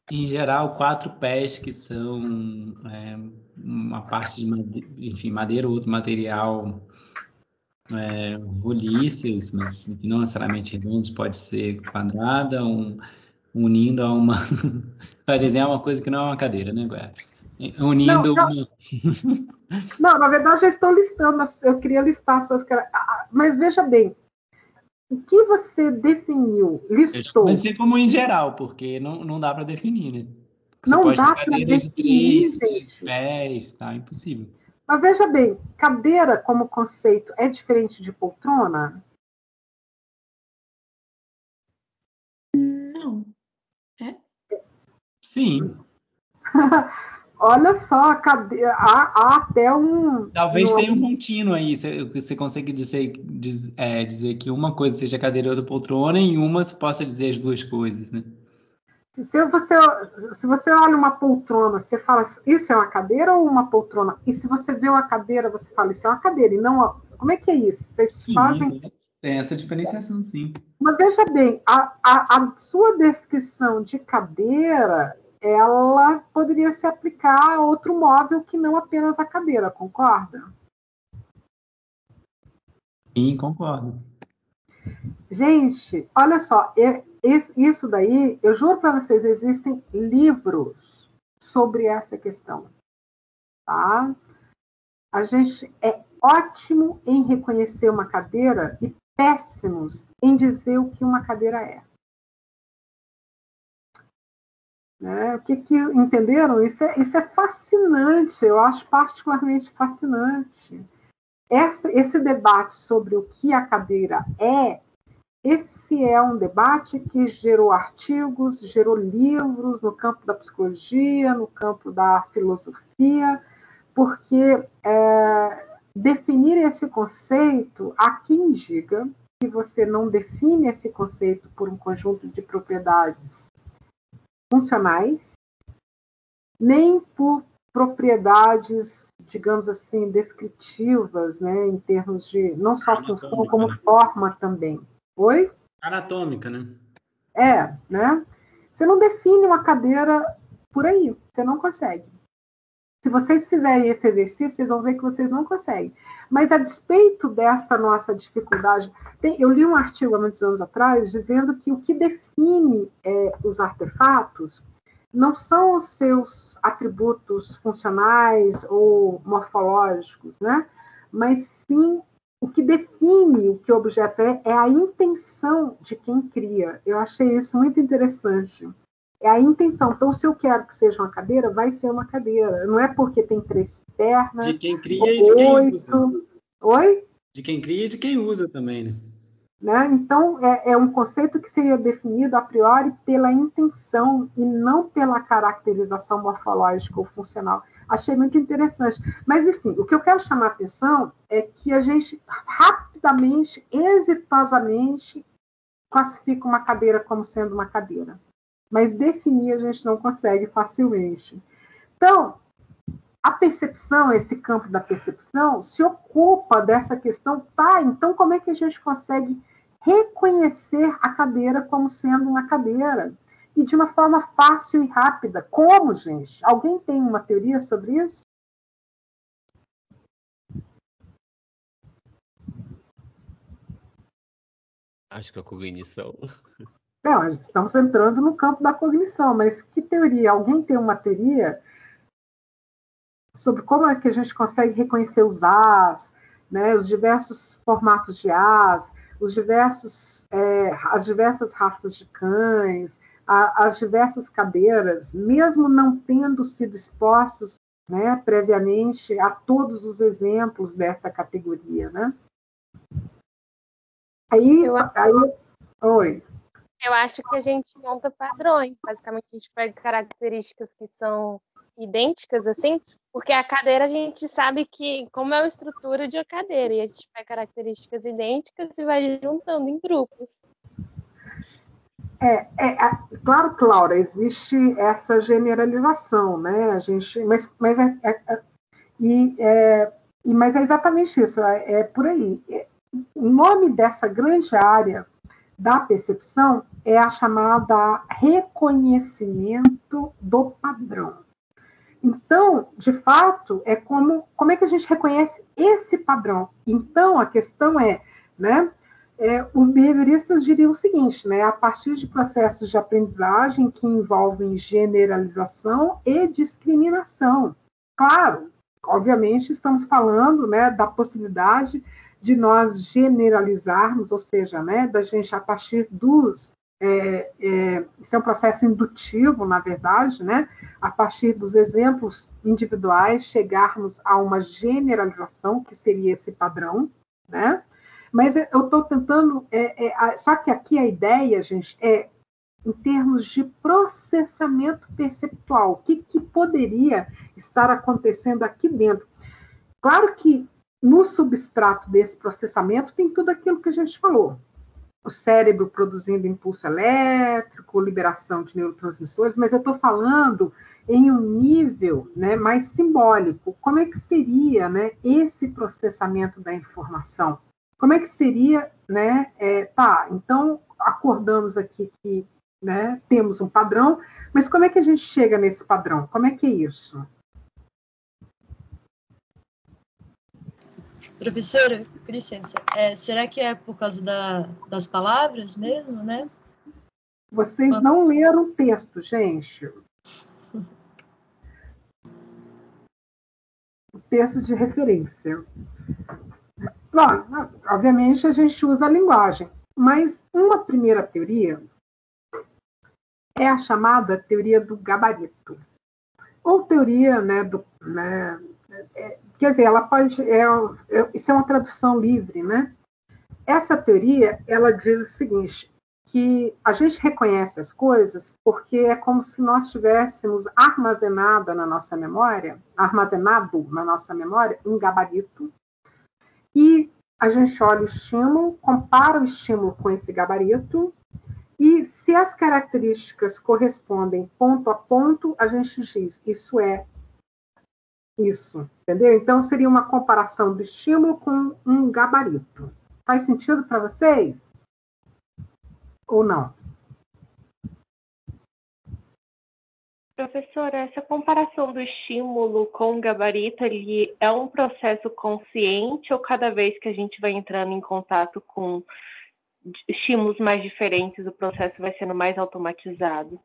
S3: Em geral, 4 pés que são uma parte de madeira, enfim, madeira ou outro material roliças, mas não necessariamente redondos, pode ser quadrada, unindo a uma... Para desenhar uma coisa que não é uma cadeira, né, Guerra? Unindo uma...
S1: Não, na verdade, eu estou listando, eu queria listar suas características. Mas veja bem, o que você definiu, listou... Eu já
S3: comecei como em geral, porque não dá para definir, né? Você
S1: não
S3: pode
S1: dá
S3: ter
S1: para
S3: cadeiras
S1: definir,
S3: de 3
S1: gente.
S3: pés, tá? Impossível.
S1: Mas veja bem, cadeira como conceito é diferente de poltrona?
S4: Não. É?
S3: Sim.
S1: Olha só, há até um...
S3: Talvez tenha um contínuo aí. Você consegue dizer que uma coisa seja cadeira e outra poltrona, e uma você possa dizer as duas coisas, né?
S1: Se você olha uma poltrona, você fala, isso é uma cadeira ou uma poltrona? E se você vê uma cadeira, você fala, isso é uma cadeira, e não... Como é que é isso? Vocês fazem...
S3: Tem essa diferenciação, sim.
S1: Mas veja bem, a sua descrição de cadeira, ela poderia se aplicar a outro móvel que não apenas a cadeira, concorda?
S3: Sim, concordo.
S1: Gente, olha só, isso daí, eu juro para vocês, existem livros sobre essa questão, tá? A gente é ótimo em reconhecer uma cadeira e péssimos em dizer o que uma cadeira é. Né? Entenderam? Isso é fascinante, eu acho particularmente fascinante. Esse debate sobre o que a cadeira esse é um debate que gerou artigos, gerou livros no campo da psicologia, no campo da filosofia, porque definir esse conceito, há quem diga que você não define esse conceito por um conjunto de propriedades funcionais, nem por propriedades, digamos assim, descritivas, né, em termos de não só função, como forma também. Oi?
S3: Anatômica, né?
S1: Né? Você não define uma cadeira por aí, você não consegue. Se vocês fizerem esse exercício, vocês vão ver que vocês não conseguem. Mas a despeito dessa nossa dificuldade, eu li um artigo há muitos anos atrás dizendo que o que define os artefatos não são os seus atributos funcionais ou morfológicos, né? Mas sim o que define o que o objeto é a intenção de quem cria. Eu achei isso muito interessante. É a intenção. Então, se eu quero que seja uma cadeira, vai ser uma cadeira. Não é porque tem 3 pernas.
S3: De quem cria e de quem usa.
S1: Oi?
S3: De quem cria e de quem usa também, né?
S1: Então, é um conceito que seria definido a priori pela intenção e não pela caracterização morfológica ou funcional. Achei muito interessante. Mas, enfim, o que eu quero chamar a atenção é que a gente rapidamente, exitosamente, classifica uma cadeira como sendo uma cadeira. Mas definir a gente não consegue facilmente. Então, a percepção, esse campo da percepção, se ocupa dessa questão, então como é que a gente consegue reconhecer a cadeira como sendo uma cadeira? E de uma forma fácil e rápida. Como, gente? Alguém tem uma teoria sobre isso?
S6: Acho que a cognição.
S1: Não, estamos entrando no campo da cognição, mas que teoria? Alguém tem uma teoria? sobre como é que a gente consegue reconhecer os As, né, os diversos formatos de As, as diversas raças de cães, as diversas cadeiras, mesmo não tendo sido expostos, né, previamente a todos os exemplos dessa categoria, né? Oi.
S8: Eu acho que a gente monta padrões. Basicamente, a gente pega características que são idênticas, assim, porque a cadeira a gente sabe que como é a estrutura de uma cadeira, e a gente pega características idênticas e vai juntando em grupos.
S1: Claro, Laura, existe essa generalização, né? Mas é exatamente isso, é por aí. O nome dessa grande área da percepção é a chamada reconhecimento do padrão. Então, de fato, é como é que a gente reconhece esse padrão? Então, a questão é, né? Os behavioristas diriam o seguinte, né? A partir de processos de aprendizagem que envolvem generalização e discriminação. Claro, obviamente, estamos falando, né, da possibilidade de nós generalizarmos, ou seja, né, da gente, a partir dos... isso é um processo indutivo, na verdade, né? A partir dos exemplos individuais, chegarmos a uma generalização, que seria esse padrão, né? Mas eu estou tentando... só que aqui a ideia, gente, é em termos de processamento perceptual. O que poderia estar acontecendo aqui dentro? Claro que no substrato desse processamento tem tudo aquilo que a gente falou. O cérebro produzindo impulso elétrico, liberação de neurotransmissores, mas eu estou falando em um nível, né, mais simbólico. Como é que seria, né, esse processamento da informação? Como é que seria, né? Então acordamos aqui que, né, temos um padrão, mas como é que a gente chega nesse padrão? Como é que é isso?
S9: Professora, com licença, será que é por causa das palavras mesmo, né?
S1: Vocês não leram o texto, gente. O texto de referência. Bom, obviamente a gente usa a linguagem, mas uma primeira teoria é a chamada teoria do gabarito, ou teoria, né, quer dizer, ela pode, isso é uma tradução livre, né? Essa teoria, ela diz o seguinte, que a gente reconhece as coisas porque é como se nós tivéssemos armazenado na nossa memória um gabarito, e a gente olha o estímulo, compara o estímulo com esse gabarito, e se as características correspondem ponto a ponto, a gente diz, isso é isso, entendeu? Então, seria uma comparação do estímulo com um gabarito. Faz sentido para vocês? Ou não?
S10: Professora, essa comparação do estímulo com o gabarito, ele é um processo consciente ou cada vez que a gente vai entrando em contato com estímulos mais diferentes, o processo vai sendo mais automatizado?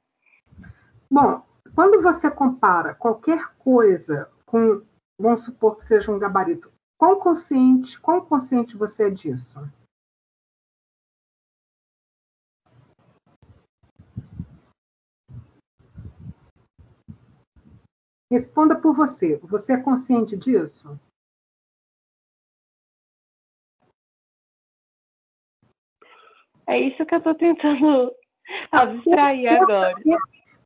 S1: Bom, quando você compara qualquer coisa com, vamos supor que seja um gabarito, quão consciente você é disso? Responda por você. Você é consciente disso?
S10: É isso que eu estou tentando abstrair agora.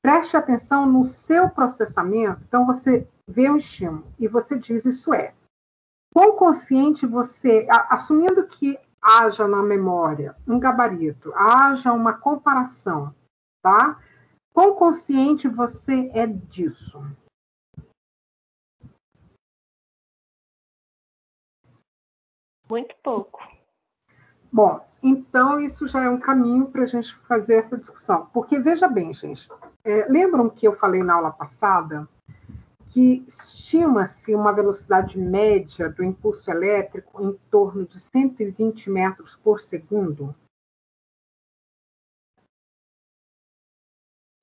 S1: Preste atenção no seu processamento. Então, você vê um estímulo e você diz isso é. Quão consciente você, assumindo que haja na memória um gabarito, haja uma comparação, tá? Quão consciente você é disso?
S10: Muito pouco.
S1: Bom, então isso já é um caminho para a gente fazer essa discussão. Porque, veja bem, gente, lembram que eu falei na aula passada que estima-se uma velocidade média do impulso elétrico em torno de 120 metros por segundo?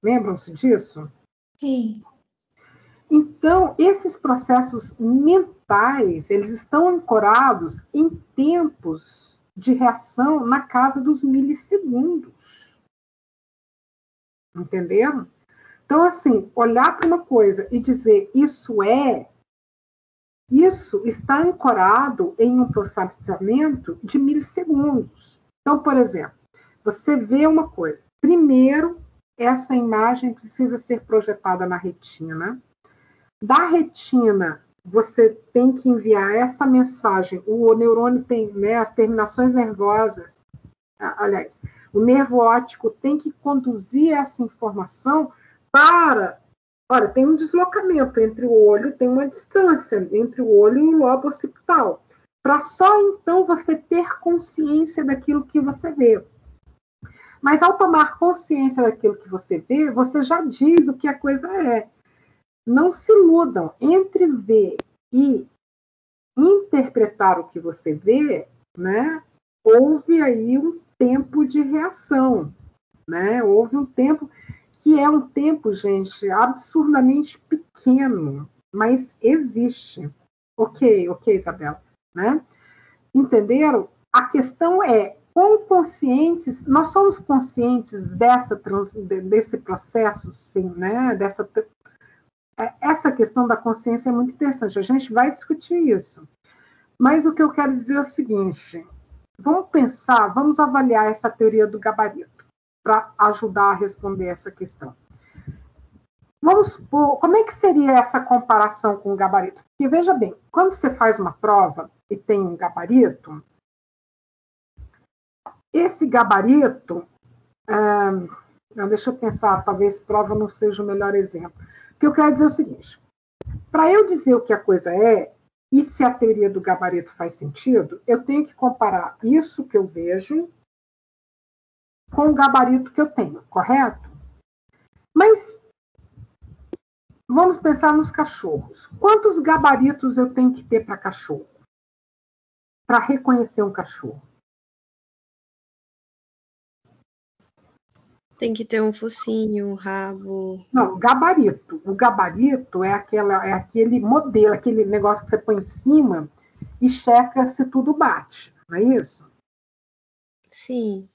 S1: Lembram-se disso?
S4: Sim.
S1: Então, esses processos mentais, eles estão ancorados em tempos de reação na casa dos milissegundos. Entenderam? Então, assim, olhar para uma coisa e dizer isso está ancorado em um processamento de milissegundos. Então, por exemplo, você vê uma coisa. Primeiro, essa imagem precisa ser projetada na retina. Da retina, você tem que enviar essa mensagem. O neurônio tem, né, as terminações nervosas. Aliás, o nervo óptico tem que conduzir essa informação para... Olha, tem um deslocamento entre o olho, tem uma distância entre o olho e o lobo occipital. Para só então você ter consciência daquilo que você vê. Mas ao tomar consciência daquilo que você vê, você já diz o que a coisa é. Não se iludam. Entre ver e interpretar o que você vê, né, houve aí um tempo de reação. Né? Houve um tempo que é um tempo, gente, absurdamente pequeno, mas existe. Ok, Isabela. Né? Entenderam? A questão é, quão conscientes, nós somos conscientes desse processo, sim, né? Essa questão da consciência é muito interessante, a gente vai discutir isso. Mas o que eu quero dizer é o seguinte, vamos avaliar essa teoria do gabarito, para ajudar a responder essa questão. Vamos supor, como é que seria essa comparação com o gabarito? Porque, veja bem, quando você faz uma prova e tem um gabarito, esse gabarito, deixa eu pensar, talvez prova não seja o melhor exemplo. O que eu quero dizer é o seguinte, para eu dizer o que a coisa é, e se a teoria do gabarito faz sentido, eu tenho que comparar isso que eu vejo com o gabarito que eu tenho, correto? Mas vamos pensar nos cachorros. Quantos gabaritos eu tenho que ter para cachorro? Para reconhecer um cachorro?
S11: Tem que ter um focinho, um rabo.
S1: Não, gabarito. O gabarito é aquele modelo, aquele negócio que você põe em cima e checa se tudo bate, não é isso?
S11: Sim.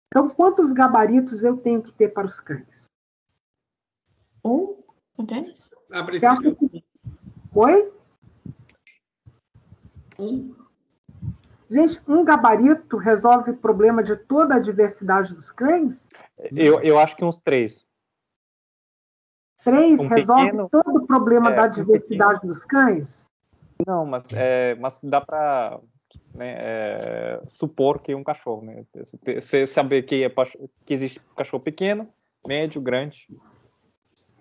S1: Então, quantos gabaritos eu tenho que ter para os cães?
S4: Apenas?
S3: A princípio.
S1: Oi? Gente, um gabarito resolve o problema de toda a diversidade dos cães?
S2: Eu acho que uns 3.
S1: 3 resolve pequeno, todo o problema da diversidade dos cães?
S2: Não, mas dá para supor que um cachorro, né? Você saber que existe cachorro pequeno, médio, grande.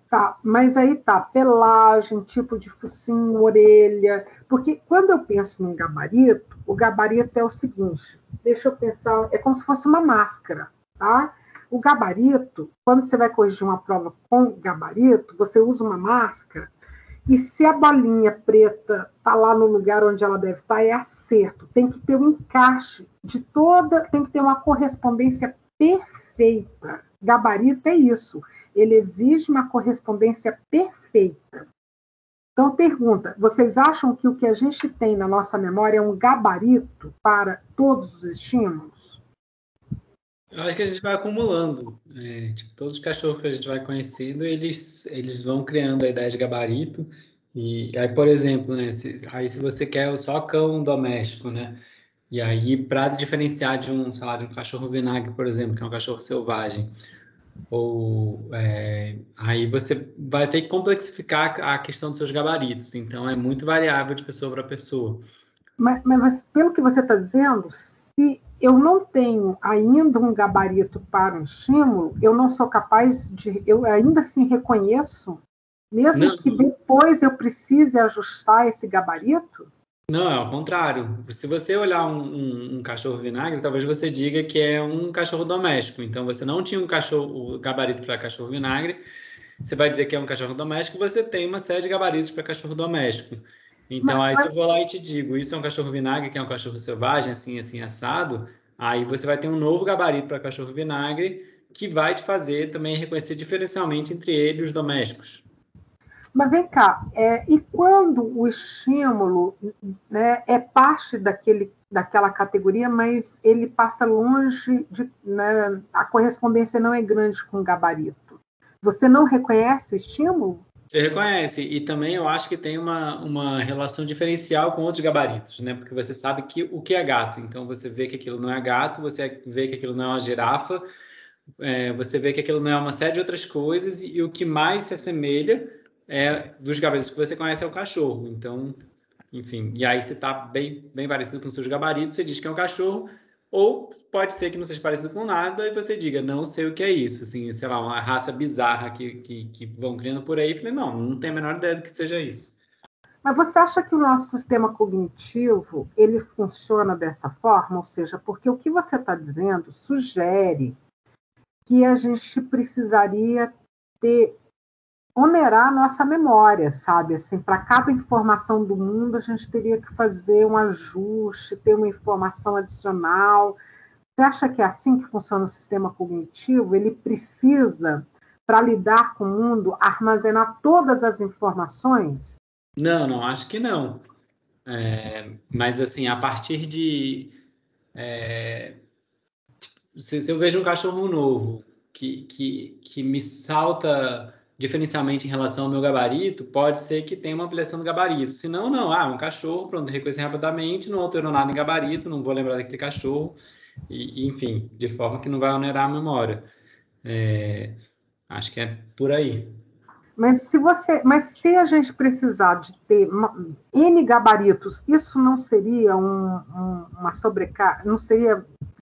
S1: Tá, mas aí tá, pelagem, tipo de focinho, orelha, porque quando eu penso num gabarito, o gabarito é o seguinte, deixa eu pensar, é como se fosse uma máscara, tá? O gabarito, quando você vai corrigir uma prova com gabarito, você usa uma máscara, e se a bolinha preta tá lá no lugar onde ela deve estar, é acerto, tem que ter um encaixe tem que ter uma correspondência perfeita. Gabarito é isso. Ele exige uma correspondência perfeita. Então, pergunta, vocês acham que o que a gente tem na nossa memória é um gabarito para todos os estímulos?
S3: Eu acho que a gente vai acumulando. Todos os cachorros que a gente vai conhecendo, eles vão criando a ideia de gabarito. E aí, por exemplo, né, se você quer só cão doméstico, né? E aí, para diferenciar de um cachorro vinagre, por exemplo, que é um cachorro selvagem, aí você vai ter que complexificar a questão dos seus gabaritos. Então, é muito variável de pessoa para pessoa.
S1: Mas pelo que você está dizendo, se eu não tenho ainda um gabarito para um estímulo, eu não sou capaz de... Eu ainda assim reconheço, mesmo que depois eu precise ajustar esse gabarito?
S3: Não, é ao contrário. Se você olhar um cachorro vinagre, talvez você diga que é um cachorro doméstico. Então, você não tinha o gabarito para cachorro vinagre, você vai dizer que é um cachorro doméstico, você tem uma série de gabaritos para cachorro doméstico. Então, se eu vou lá e te digo, isso é um cachorro vinagre, que é um cachorro selvagem, assim, assado, aí você vai ter um novo gabarito para cachorro vinagre, que vai te fazer também reconhecer diferencialmente entre ele e os domésticos.
S1: Mas vem cá, e quando o estímulo, né, é parte daquela categoria, mas ele passa longe, né, a correspondência não é grande com o gabarito. Você não reconhece o estímulo?
S3: Você reconhece, e também eu acho que tem uma relação diferencial com outros gabaritos, né? Porque você sabe o que é gato, então você vê que aquilo não é gato, você vê que aquilo não é uma girafa, você vê que aquilo não é uma série de outras coisas, e o que mais se assemelha dos gabaritos que você conhece é o cachorro. Então, enfim, e aí você está bem, bem parecido com os seus gabaritos, você diz que é um cachorro, ou pode ser que não seja parecido com nada e você diga, não sei o que é isso, assim, sei lá, uma raça bizarra que vão criando por aí. Eu falei, não tenho a menor ideia do que seja isso.
S1: Mas você acha que o nosso sistema cognitivo, ele funciona dessa forma? Ou seja, porque o que você está dizendo sugere que a gente precisaria onerar a nossa memória, sabe? Assim, para cada informação do mundo, a gente teria que fazer um ajuste, ter uma informação adicional. Você acha que é assim que funciona o sistema cognitivo? Ele precisa, para lidar com o mundo, armazenar todas as informações?
S3: Não, acho que não. Mas, assim, a partir de... se eu vejo um cachorro novo que me salta diferencialmente em relação ao meu gabarito, pode ser que tenha uma ampliação do gabarito. Se não, um cachorro, pronto, reconhecer rapidamente, não alterou nada em gabarito, não vou lembrar daquele cachorro, e enfim, de forma que não vai onerar a memória. Acho que é por aí.
S1: Mas se a gente precisar de ter N gabaritos, isso não seria uma sobrecarga, não seria,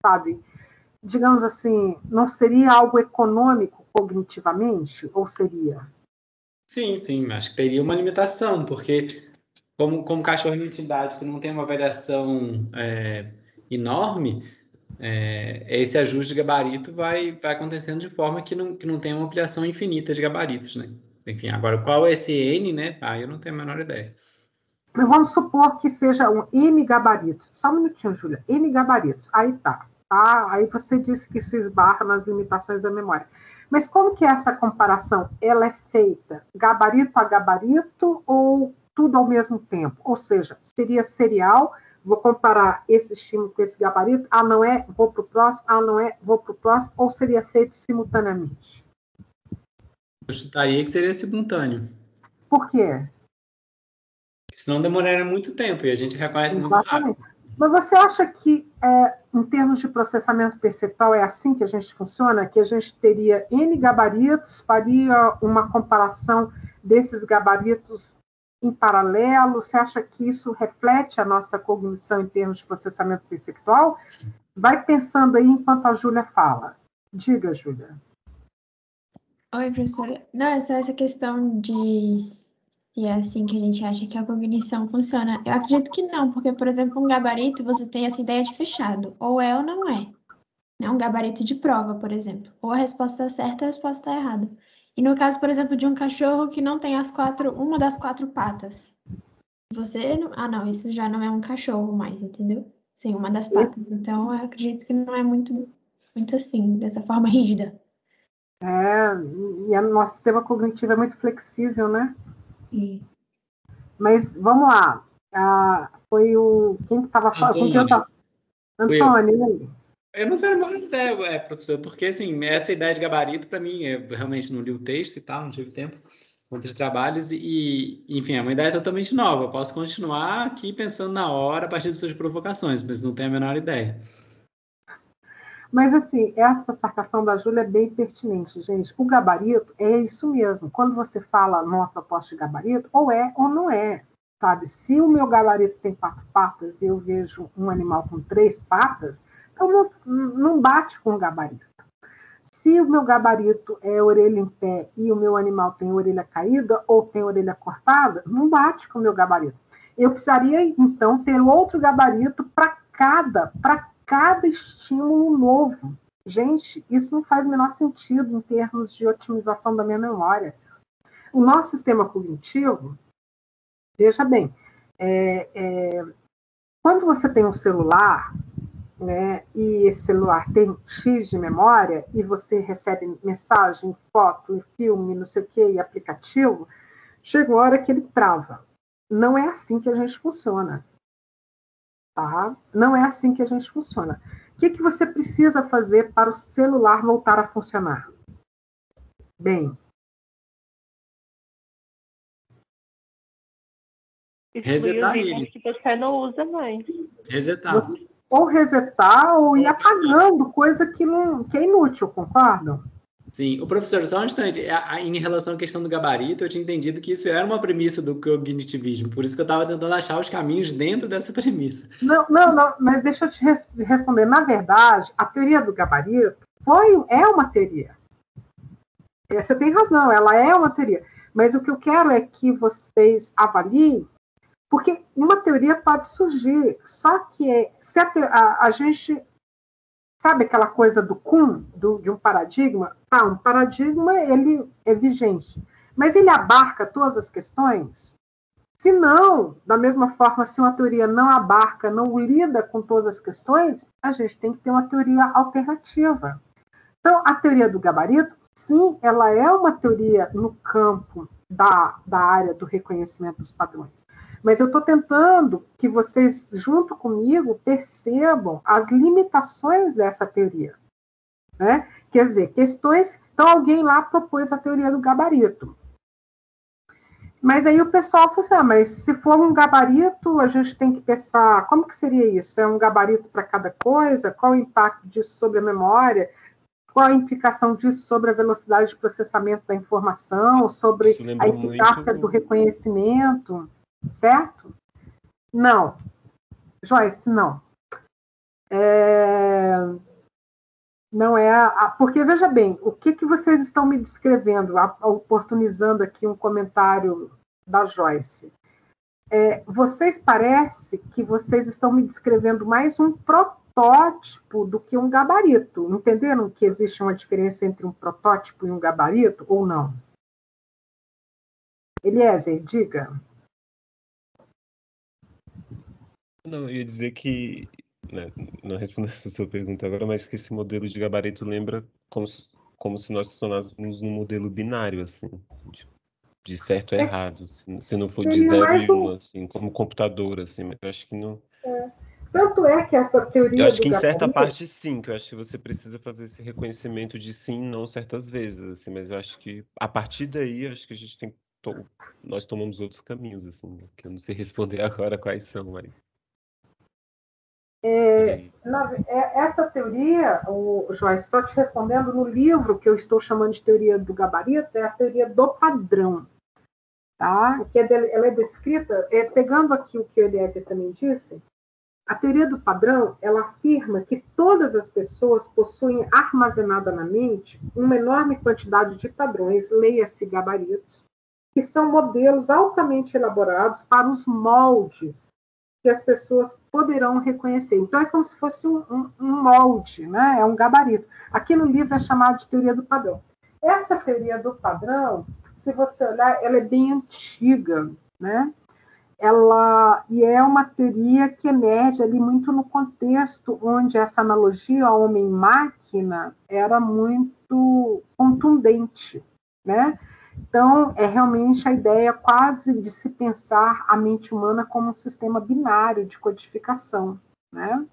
S1: sabe, digamos assim, não seria algo econômico cognitivamente, ou seria?
S3: Sim, acho que teria uma limitação, porque como cachorro é uma entidade que não tem uma variação enorme, esse ajuste de gabarito vai acontecendo de forma que não tem uma ampliação infinita de gabaritos, né? Enfim, agora, qual é esse N, né? Eu não tenho a menor ideia.
S1: Mas vamos supor que seja um N gabaritos. Só um minutinho, Júlia. N gabaritos. Aí tá. Aí você disse que isso esbarra nas limitações da memória. Mas como que é essa comparação? Ela é feita gabarito a gabarito ou tudo ao mesmo tempo? Ou seja, seria serial, vou comparar esse estímulo com esse gabarito, não é, vou para o próximo, não é, vou para o próximo, ou seria feito simultaneamente?
S3: Eu chutaria que seria simultâneo.
S1: Por quê?
S3: Senão demoraria muito tempo e a gente reconhece muito rápido.
S1: Mas você acha que, em termos de processamento perceptual, é assim que a gente funciona? Que a gente teria N gabaritos, faria uma comparação desses gabaritos em paralelo? Você acha que isso reflete a nossa cognição em termos de processamento perceptual? Vai pensando aí enquanto a Júlia fala. Diga, Júlia.
S4: Oi, professora. Não, é só essa questão de se é assim que a gente acha que a cognição funciona. Eu acredito que não, porque, por exemplo, um gabarito, você tem essa ideia de fechado. Ou é ou não é. É um gabarito de prova, por exemplo. Ou a resposta está certa ou a resposta está errada. E no caso, por exemplo, de um cachorro que não tem uma das 4 patas. Você não... não, isso já não é um cachorro mais, entendeu? Sem uma das patas. Então, eu acredito que não é muito assim, dessa forma rígida.
S1: E o nosso sistema cognitivo é muito flexível, né?
S4: Sim.
S1: Mas vamos lá. Foi o... Quem que estava falando? Antônio.
S3: Eu não sei a menor ideia, professor, porque assim, essa ideia de gabarito, para mim, eu realmente não li o texto e tal, não tive tempo, muitos trabalhos, enfim, é uma ideia totalmente nova. Eu posso continuar aqui pensando na hora a partir de suas provocações, mas não tenho a menor ideia.
S1: Mas, assim, essa sacação da Júlia é bem pertinente, gente. O gabarito é isso mesmo. Quando você fala numa proposta de gabarito, ou é ou não é, sabe? Se o meu gabarito tem 4 patas e eu vejo um animal com 3 patas, então não bate com o gabarito. Se o meu gabarito é orelha em pé e o meu animal tem orelha caída ou tem orelha cortada, não bate com o meu gabarito. Eu precisaria, então, ter outro gabarito para cada estímulo novo. Gente, isso não faz o menor sentido em termos de otimização da minha memória. O nosso sistema cognitivo, veja bem, quando você tem um celular, né, e esse celular tem X de memória, e você recebe mensagem, foto, filme, não sei o que, e aplicativo, chega uma hora que ele trava. Não é assim que a gente funciona. Tá? Não é assim que a gente funciona. O que você precisa fazer para o celular voltar a funcionar? Bem,
S3: resetar
S10: excluir os
S3: ele.
S10: itens que você não usa mais.
S3: Resetar.
S1: ou resetar ou ir apagando coisa que é inútil, concordam?
S3: Sim, o professor, só um instante, em relação à questão do gabarito, eu tinha entendido que isso era uma premissa do cognitivismo, por isso que eu estava tentando achar os caminhos dentro dessa premissa.
S1: Não, mas deixa eu te responder. Na verdade, a teoria do gabarito é uma teoria. Você tem razão, ela é uma teoria. Mas o que eu quero é que vocês avaliem, porque uma teoria pode surgir, só que se a gente... Sabe aquela coisa do Kuhn, de um paradigma? Um paradigma ele é vigente, mas ele abarca todas as questões? Se não, da mesma forma, se uma teoria não abarca, não lida com todas as questões, a gente tem que ter uma teoria alternativa. Então, a teoria do gabarito, sim, ela é uma teoria no campo da área do reconhecimento dos padrões. Mas eu estou tentando que vocês, junto comigo, percebam as limitações dessa teoria. Né? Quer dizer, questões... Então, alguém lá propôs a teoria do gabarito. Mas aí o pessoal falou assim, mas se for um gabarito, a gente tem que pensar, como que seria isso? É um gabarito para cada coisa? Qual o impacto disso sobre a memória? Qual a implicação disso sobre a velocidade de processamento da informação? Sobre a eficácia do reconhecimento? Certo? Não. Joyce, não. Não é... Porque, veja bem, o que vocês estão me descrevendo, oportunizando aqui um comentário da Joyce? Vocês parece que vocês estão me descrevendo mais um protótipo do que um gabarito. Entenderam que existe uma diferença entre um protótipo e um gabarito, ou não? Eliezer, diga.
S6: Não, eu ia dizer que, né, não respondendo essa sua pergunta agora, mas que esse modelo de gabarito lembra como se nós funcionássemos num modelo binário, assim, de certo e errado, se não for de 0 e 1, assim, como computador, assim, mas eu acho que não...
S1: Tanto é que essa teoria
S6: eu acho que
S1: do
S6: em certa
S1: gabarito...
S6: parte sim, que eu acho que você precisa fazer esse reconhecimento de sim, não certas vezes, assim, mas eu acho que a partir daí, eu acho que a gente tem nós tomamos outros caminhos, assim, que eu não sei responder agora quais são, mas...
S1: Essa teoria, Joyce, só te respondendo, no livro que eu estou chamando de teoria do gabarito, é a teoria do padrão. Tá? Ela é descrita, pegando aqui o que o Eliezer também disse, a teoria do padrão, ela afirma que todas as pessoas possuem armazenada na mente uma enorme quantidade de padrões, leia-se gabaritos, que são modelos altamente elaborados para os moldes que as pessoas poderão reconhecer. Então, é como se fosse um molde, né? É um gabarito. Aqui no livro é chamado de teoria do padrão. Essa teoria do padrão, se você olhar, ela é bem antiga, né? E é uma teoria que emerge ali muito no contexto onde essa analogia homem-máquina era muito contundente, né? Então, é realmente a ideia quase de se pensar a mente humana como um sistema binário de codificação, né?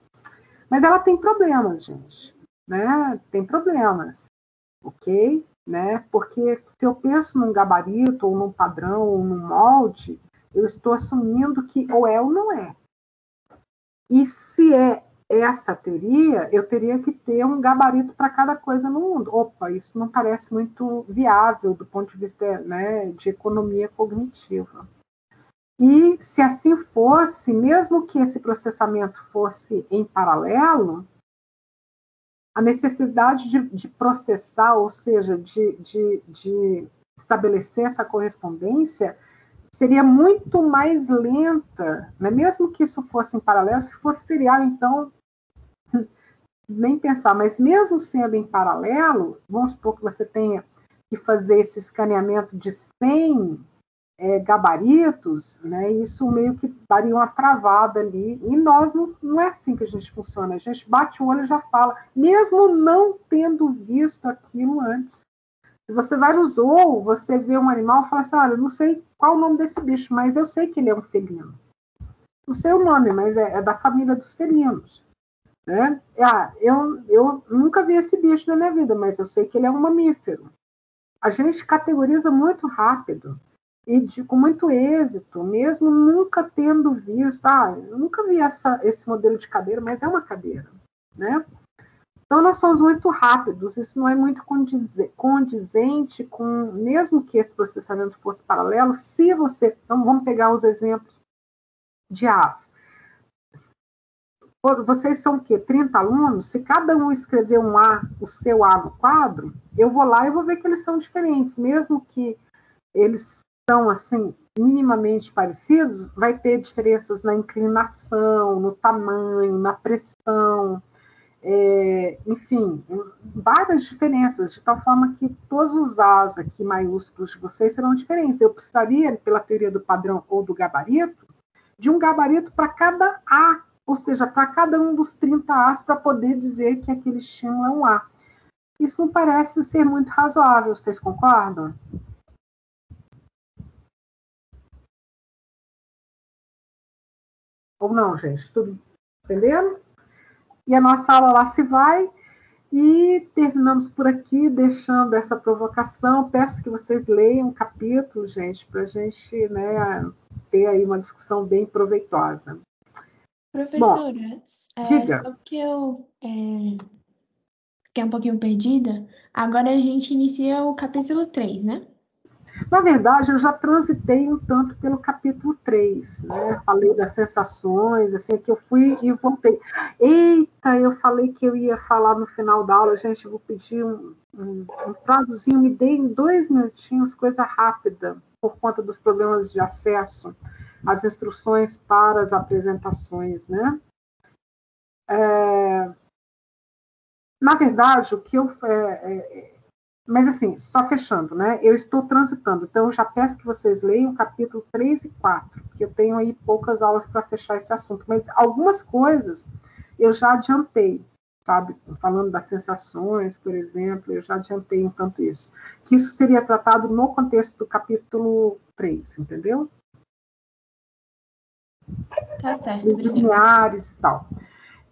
S1: Mas ela tem problemas, gente, né? Tem problemas, ok? Né? Porque se eu penso num gabarito, ou num padrão, ou num molde, eu estou assumindo que ou é ou não é. E se é essa teoria, eu teria que ter um gabarito para cada coisa no mundo. Opa, isso não parece muito viável do ponto de vista, né, de economia cognitiva. E se assim fosse, mesmo que esse processamento fosse em paralelo, a necessidade de processar, ou seja, de estabelecer essa correspondência, seria muito mais lenta, né? Mesmo que isso fosse em paralelo. Se fosse serial, então, nem pensar, mas mesmo sendo em paralelo, vamos supor que você tenha que fazer esse escaneamento de 100 gabaritos, né? Isso meio que daria uma travada ali, e nós não é assim que a gente funciona, a gente bate o olho e já fala, mesmo não tendo visto aquilo antes. Se Se você vai no zoo, você vê um animal e fala assim, olha, eu não sei qual o nome desse bicho, mas eu sei que ele é um felino. Não sei o nome, mas é da família dos felinos. Né? Eu nunca vi esse bicho na minha vida, mas eu sei que ele é um mamífero. A gente categoriza muito rápido e com muito êxito, mesmo nunca tendo visto. Eu nunca vi esse modelo de cadeira, mas é uma cadeira. Né? Então, nós somos muito rápidos, isso não é muito condizente com, mesmo que esse processamento fosse paralelo, se você, então vamos pegar os exemplos de As. Vocês são o quê? 30 alunos? Se cada um escrever o seu A no quadro, eu vou lá e vou ver que eles são diferentes, mesmo que eles são, assim, minimamente parecidos, vai ter diferenças na inclinação, no tamanho, na pressão, enfim, várias diferenças, de tal forma que todos os As aqui maiúsculos de vocês serão diferentes. Eu precisaria, pela teoria do padrão ou do gabarito, de um gabarito para cada A, ou seja, para cada um dos 30 As, para poder dizer que aquele estímulo é um A. Isso não parece ser muito razoável, vocês concordam? Ou não, gente? Tudo entendendo? E a nossa aula lá se vai, e terminamos por aqui, deixando essa provocação. Peço que vocês leiam o capítulo, gente, para a gente, né, ter aí uma discussão bem proveitosa.
S4: Professora,
S1: diga.
S4: só que eu fiquei um pouquinho perdida. Agora a gente inicia o capítulo 3, né?
S1: Na verdade, eu já transitei um tanto pelo capítulo 3, né? Falei das sensações, assim, que eu fui e voltei. Eita, eu falei que eu ia falar no final da aula, gente, eu vou pedir um prazozinho, me deem 2 minutinhos, coisa rápida, por conta dos problemas de acesso às instruções para as apresentações, né? Na verdade, o que eu... mas, assim, só fechando, né? Eu estou transitando, então eu já peço que vocês leiam o capítulo 3 e 4, porque eu tenho aí poucas aulas para fechar esse assunto, mas algumas coisas eu já adiantei, sabe? Falando das sensações, por exemplo, eu já adiantei um tanto isso. Que isso seria tratado no contexto do capítulo 3, entendeu?
S4: Tá certo,
S1: os lineares e tal.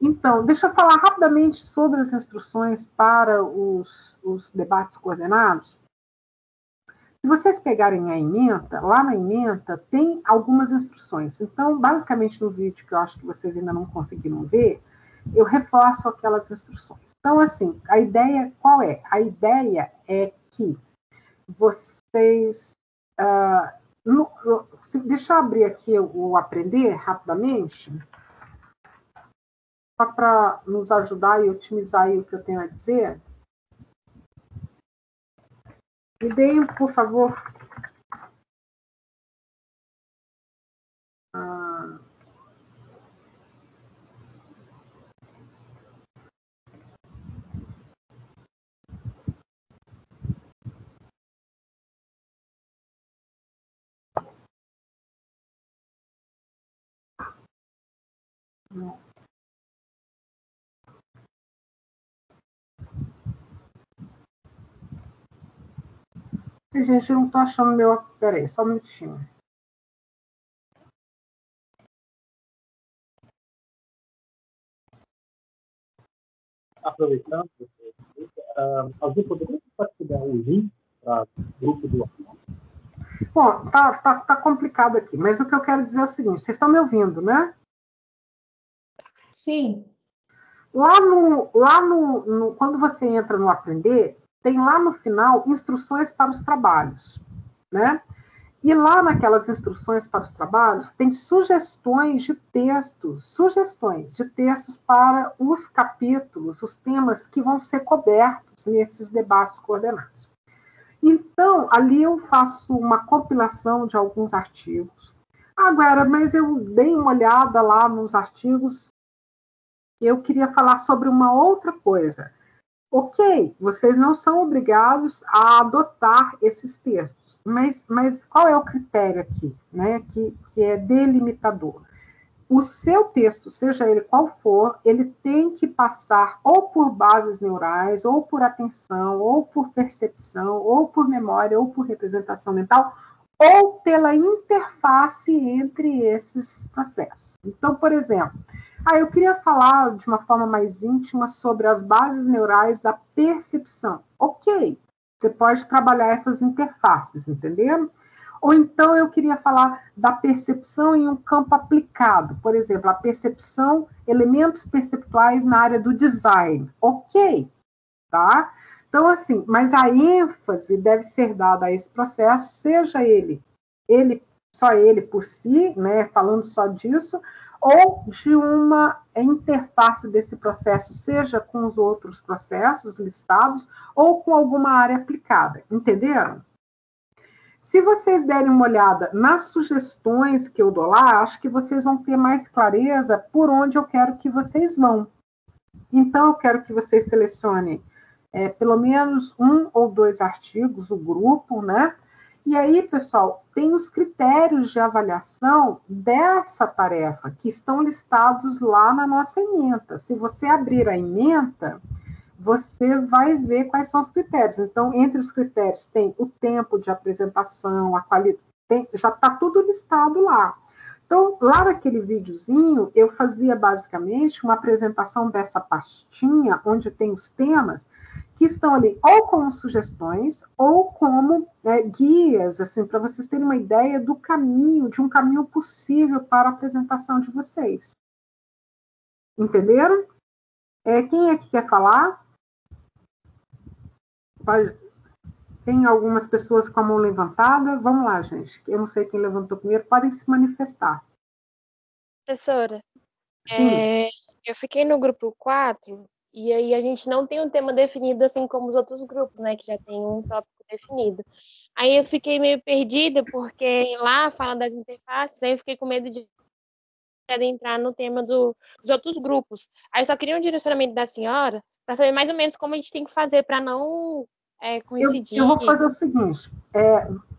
S1: Então, deixa eu falar rapidamente sobre as instruções para os debates coordenados. Se vocês pegarem a ementa, lá na ementa tem algumas instruções. Então, basicamente, no vídeo que eu acho que vocês ainda não conseguiram ver, eu reforço aquelas instruções. Então, assim, a ideia qual é? A ideia é que vocês... deixa eu abrir aqui o aprender rapidamente, só para nos ajudar e otimizar aí o que eu tenho a dizer. Me deem, por favor, gente, eu não estou achando meu... Peraí, só um minutinho.
S7: Aproveitando, alguém poderia compartilhar o link para o grupo do WhatsApp?
S1: Bom, tá complicado aqui, mas o que eu quero dizer é o seguinte, vocês estão me ouvindo, né?
S4: Sim.
S1: Quando você entra no Aprender, tem lá no final instruções para os trabalhos, né? E lá naquelas instruções para os trabalhos tem sugestões de textos para os capítulos, os temas que vão ser cobertos nesses debates coordenados. Então, ali eu faço uma compilação de alguns artigos. Agora, mas eu dei uma olhada lá nos artigos, eu queria falar sobre uma outra coisa. Ok, vocês não são obrigados a adotar esses textos, mas qual é o critério aqui, né, que é delimitador? o seu texto, seja ele qual for, ele tem que passar ou por bases neurais, ou por atenção, ou por percepção, ou por memória, ou por representação mental, ou pela interface entre esses processos. Então, por exemplo, eu queria falar de uma forma mais íntima sobre as bases neurais da percepção. Ok, você pode trabalhar essas interfaces, entendeu? Ou então eu queria falar da percepção em um campo aplicado, por exemplo, a percepção, elementos perceptuais na área do design. Ok, tá? Então, assim, mas a ênfase deve ser dada a esse processo, seja só ele por si, né, falando só disso, ou de uma interface desse processo, seja com os outros processos listados, ou com alguma área aplicada. Entenderam? Se vocês derem uma olhada nas sugestões que eu dou lá, acho que vocês vão ter mais clareza por onde eu quero que vocês vão. Então, eu quero que vocês selecionem pelo menos 1 ou 2 artigos, o grupo, né? E aí, pessoal, tem os critérios de avaliação dessa tarefa, que estão listados lá na nossa ementa. Se você abrir a ementa, você vai ver quais são os critérios. Então, entre os critérios tem o tempo de apresentação, a qualidade, já está tudo listado lá. Então, lá naquele videozinho, eu fazia basicamente uma apresentação dessa pastinha, onde tem os temas, que estão ali ou como sugestões, ou como guias, assim, para vocês terem uma ideia do caminho, de um caminho possível para a apresentação de vocês. Entenderam? Quem é que quer falar? Tem algumas pessoas com a mão levantada. Vamos lá, gente. Eu não sei quem levantou primeiro. Podem se manifestar.
S8: Professora, eu fiquei no grupo 4, e aí a gente não tem um tema definido assim como os outros grupos, né? Que já tem um tópico definido. Aí eu fiquei meio perdida, porque lá fala das interfaces, aí eu fiquei com medo de entrar no tema dos outros grupos. Aí eu só queria um direcionamento da senhora para saber mais ou menos como a gente tem que fazer para não coincidir.
S1: Eu vou fazer o seguinte,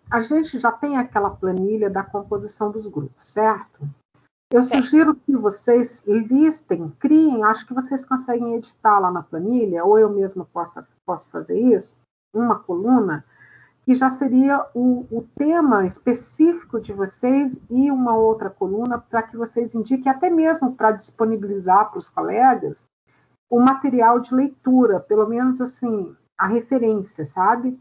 S1: a gente já tem aquela planilha da composição dos grupos, certo? Eu sugiro que vocês listem, criem, acho que vocês conseguem editar lá na planilha, ou eu mesma posso fazer isso, uma coluna, que já seria o tema específico de vocês e uma outra coluna para que vocês indiquem, até mesmo para disponibilizar para os colegas, o material de leitura, pelo menos assim, a referência, sabe?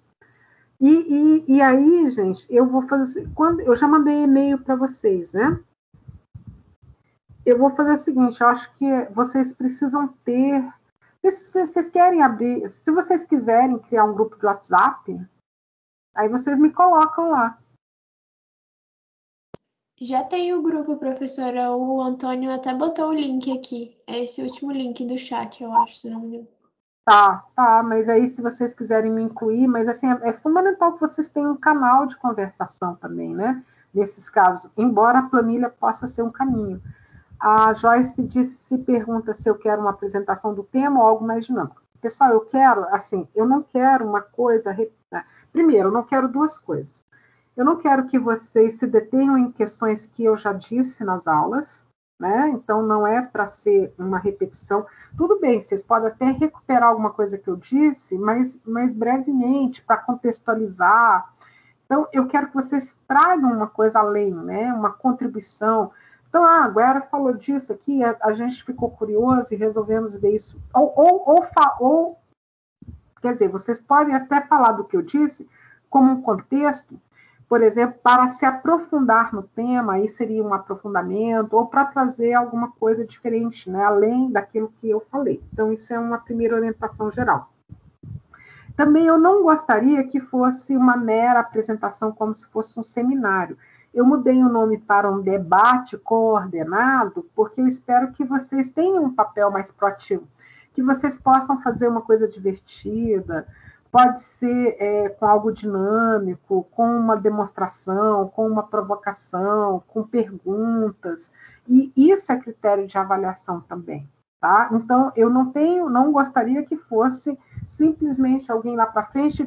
S1: E aí, gente, eu vou fazer... eu já mandei e-mail para vocês, né? Eu vou fazer o seguinte, eu acho que vocês precisam ter... Se vocês querem abrir... Se vocês quiserem criar um grupo de WhatsApp, aí vocês me colocam lá.
S4: Já tem o grupo, professora. O Antônio até botou o link aqui. É esse último link do chat, eu acho, se não me engano.
S1: Tá, mas aí se vocês quiserem me incluir, mas assim, é fundamental que vocês tenham um canal de conversação também, né? Nesses casos, embora a planilha possa ser um caminho. A Joyce se pergunta se eu quero uma apresentação do tema ou algo mais dinâmico. Pessoal, eu não quero uma coisa... Primeiro, eu não quero 2 coisas. Eu não quero que vocês se detenham em questões que eu já disse nas aulas, né? Então, não é para ser uma repetição. Tudo bem, vocês podem até recuperar alguma coisa que eu disse, mas brevemente, para contextualizar. Então, eu quero que vocês tragam uma coisa além, né? Uma contribuição. Então, a Guera falou disso aqui, a gente ficou curioso e resolvemos ver isso. Quer dizer, vocês podem até falar do que eu disse como um contexto, por exemplo, para se aprofundar no tema, aí seria um aprofundamento, ou para trazer alguma coisa diferente, né, além daquilo que eu falei. Então, isso é uma primeira orientação geral. Também eu não gostaria que fosse uma mera apresentação, como se fosse um seminário. Eu mudei o nome para um debate coordenado, porque eu espero que vocês tenham um papel mais proativo, que vocês possam fazer uma coisa divertida, pode ser com algo dinâmico, com uma demonstração, com uma provocação, com perguntas, e isso é critério de avaliação também, tá? Então, eu não gostaria que fosse simplesmente alguém lá para frente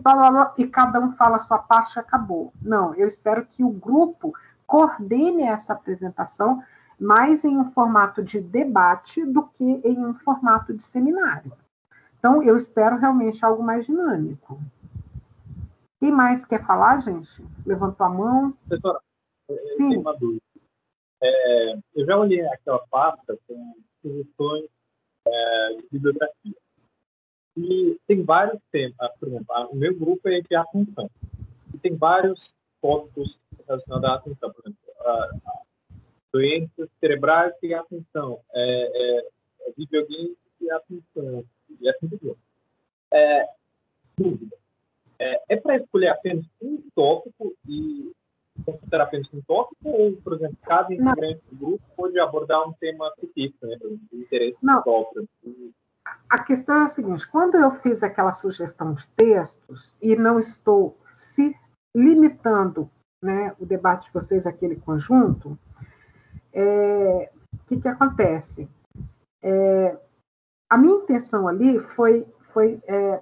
S1: e cada um fala a sua parte e acabou. Não, eu espero que o grupo coordene essa apresentação mais em um formato de debate do que em um formato de seminário. Então, eu espero realmente algo mais dinâmico. Quem mais quer falar, gente? Levantou a mão?
S7: Professora, eu
S1: Sim.
S7: tenho uma dúvida. Eu já olhei aquela pasta com sugestões de bibliografia. E tem vários temas. Por exemplo, o meu grupo é de atenção. E tem vários tópicos relacionados à atenção. Por exemplo, doenças cerebrais e atenção. Videogames e atenção. E assim por diante. Dúvida. É para escolher apenas um tópico e considerar apenas um tópico? Ou, por exemplo, cada integrante do grupo pode abordar um tema específico, né? Por exemplo, de interesse próprio?
S1: A questão é a seguinte, quando eu fiz aquela sugestão de textos e não estou se limitando, né, o debate de vocês, aquele conjunto, o que acontece? A minha intenção ali foi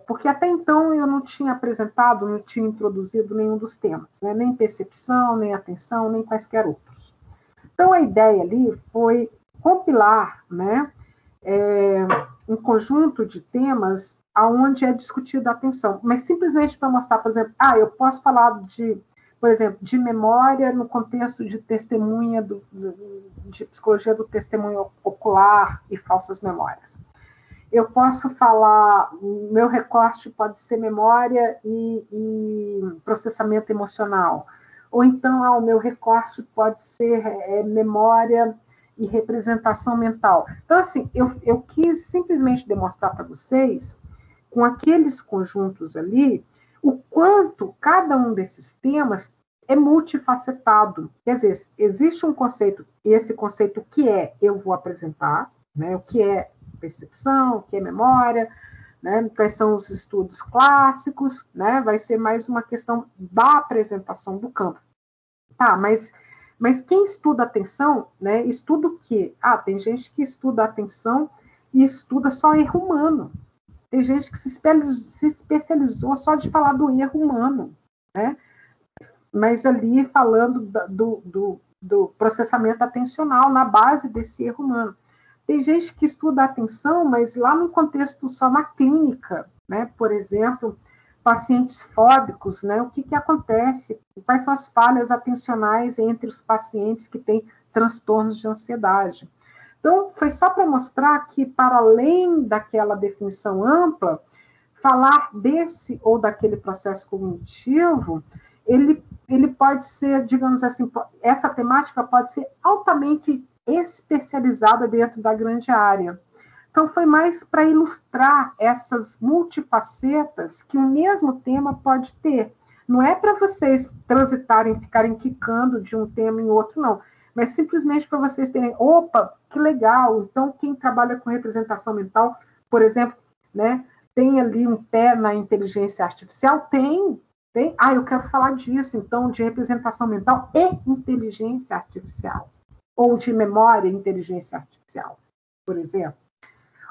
S1: porque até então eu não tinha apresentado, não tinha introduzido nenhum dos temas, né, nem percepção, nem atenção, nem quaisquer outros. Então, a ideia ali foi compilar, né, um conjunto de temas onde é discutida a atenção, mas simplesmente para mostrar, por exemplo, eu posso falar por exemplo, de memória no contexto de testemunha, de psicologia do testemunho ocular e falsas memórias. Eu posso falar, meu recorte pode ser memória e processamento emocional, ou então, o meu recorte pode ser memória e representação mental. Então, assim, eu quis simplesmente demonstrar para vocês, com aqueles conjuntos ali, o quanto cada um desses temas é multifacetado. Quer dizer, existe um conceito, e esse conceito eu vou apresentar, né, o que é percepção, o que é memória, né, quais são os estudos clássicos, né, vai ser mais uma questão da apresentação do campo. Tá, mas quem estuda atenção, né, estuda o quê? Tem gente que estuda atenção e estuda só erro humano. Tem gente que se especializou só de falar do erro humano, né? Mas ali falando do processamento atencional na base desse erro humano. Tem gente que estuda atenção, mas lá no contexto só na clínica, né? Por exemplo, pacientes fóbicos, né? O que acontece? Quais são as falhas atencionais entre os pacientes que têm transtornos de ansiedade? Então, foi só para mostrar que, para além daquela definição ampla, falar desse ou daquele processo cognitivo, ele pode ser, digamos assim, essa temática pode ser altamente especializada dentro da grande área. Então, foi mais para ilustrar essas multifacetas que o mesmo tema pode ter. Não é para vocês transitarem, ficarem quicando de um tema em outro, não. Mas simplesmente para vocês terem, opa, que legal. Então, quem trabalha com representação mental, por exemplo, né, tem ali um pé na inteligência artificial? Tem. Eu quero falar disso, então, de representação mental e inteligência artificial. Ou de memória e inteligência artificial, por exemplo.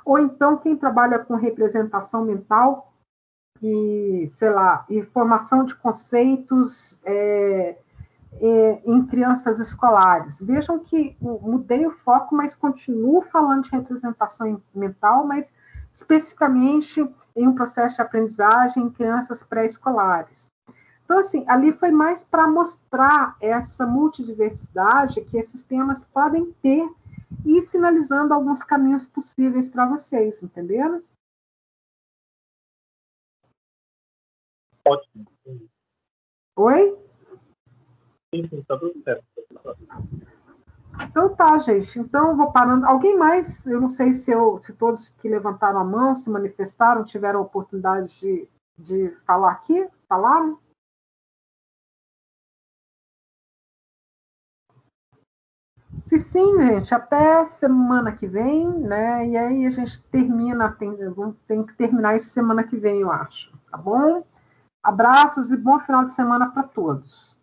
S1: Ou então, quem trabalha com representação mental e, sei lá, e formação de conceitos em crianças escolares. Vejam que mudei o foco, mas continuo falando de representação mental, mas especificamente em um processo de aprendizagem em crianças pré-escolares. Então, assim, ali foi mais para mostrar essa multidiversidade que esses temas podem ter e sinalizando alguns caminhos possíveis para vocês, entenderam?
S7: Ótimo.
S1: Oi?
S7: Sim, está tudo certo.
S1: Então tá, gente. Então eu vou parando. Alguém mais? Eu não sei se todos que levantaram a mão, se manifestaram, tiveram a oportunidade de falar aqui. Falaram? Se sim, gente, até semana que vem, né? E aí a gente termina, tem que terminar isso semana que vem, eu acho. Tá bom? Abraços e bom final de semana para todos.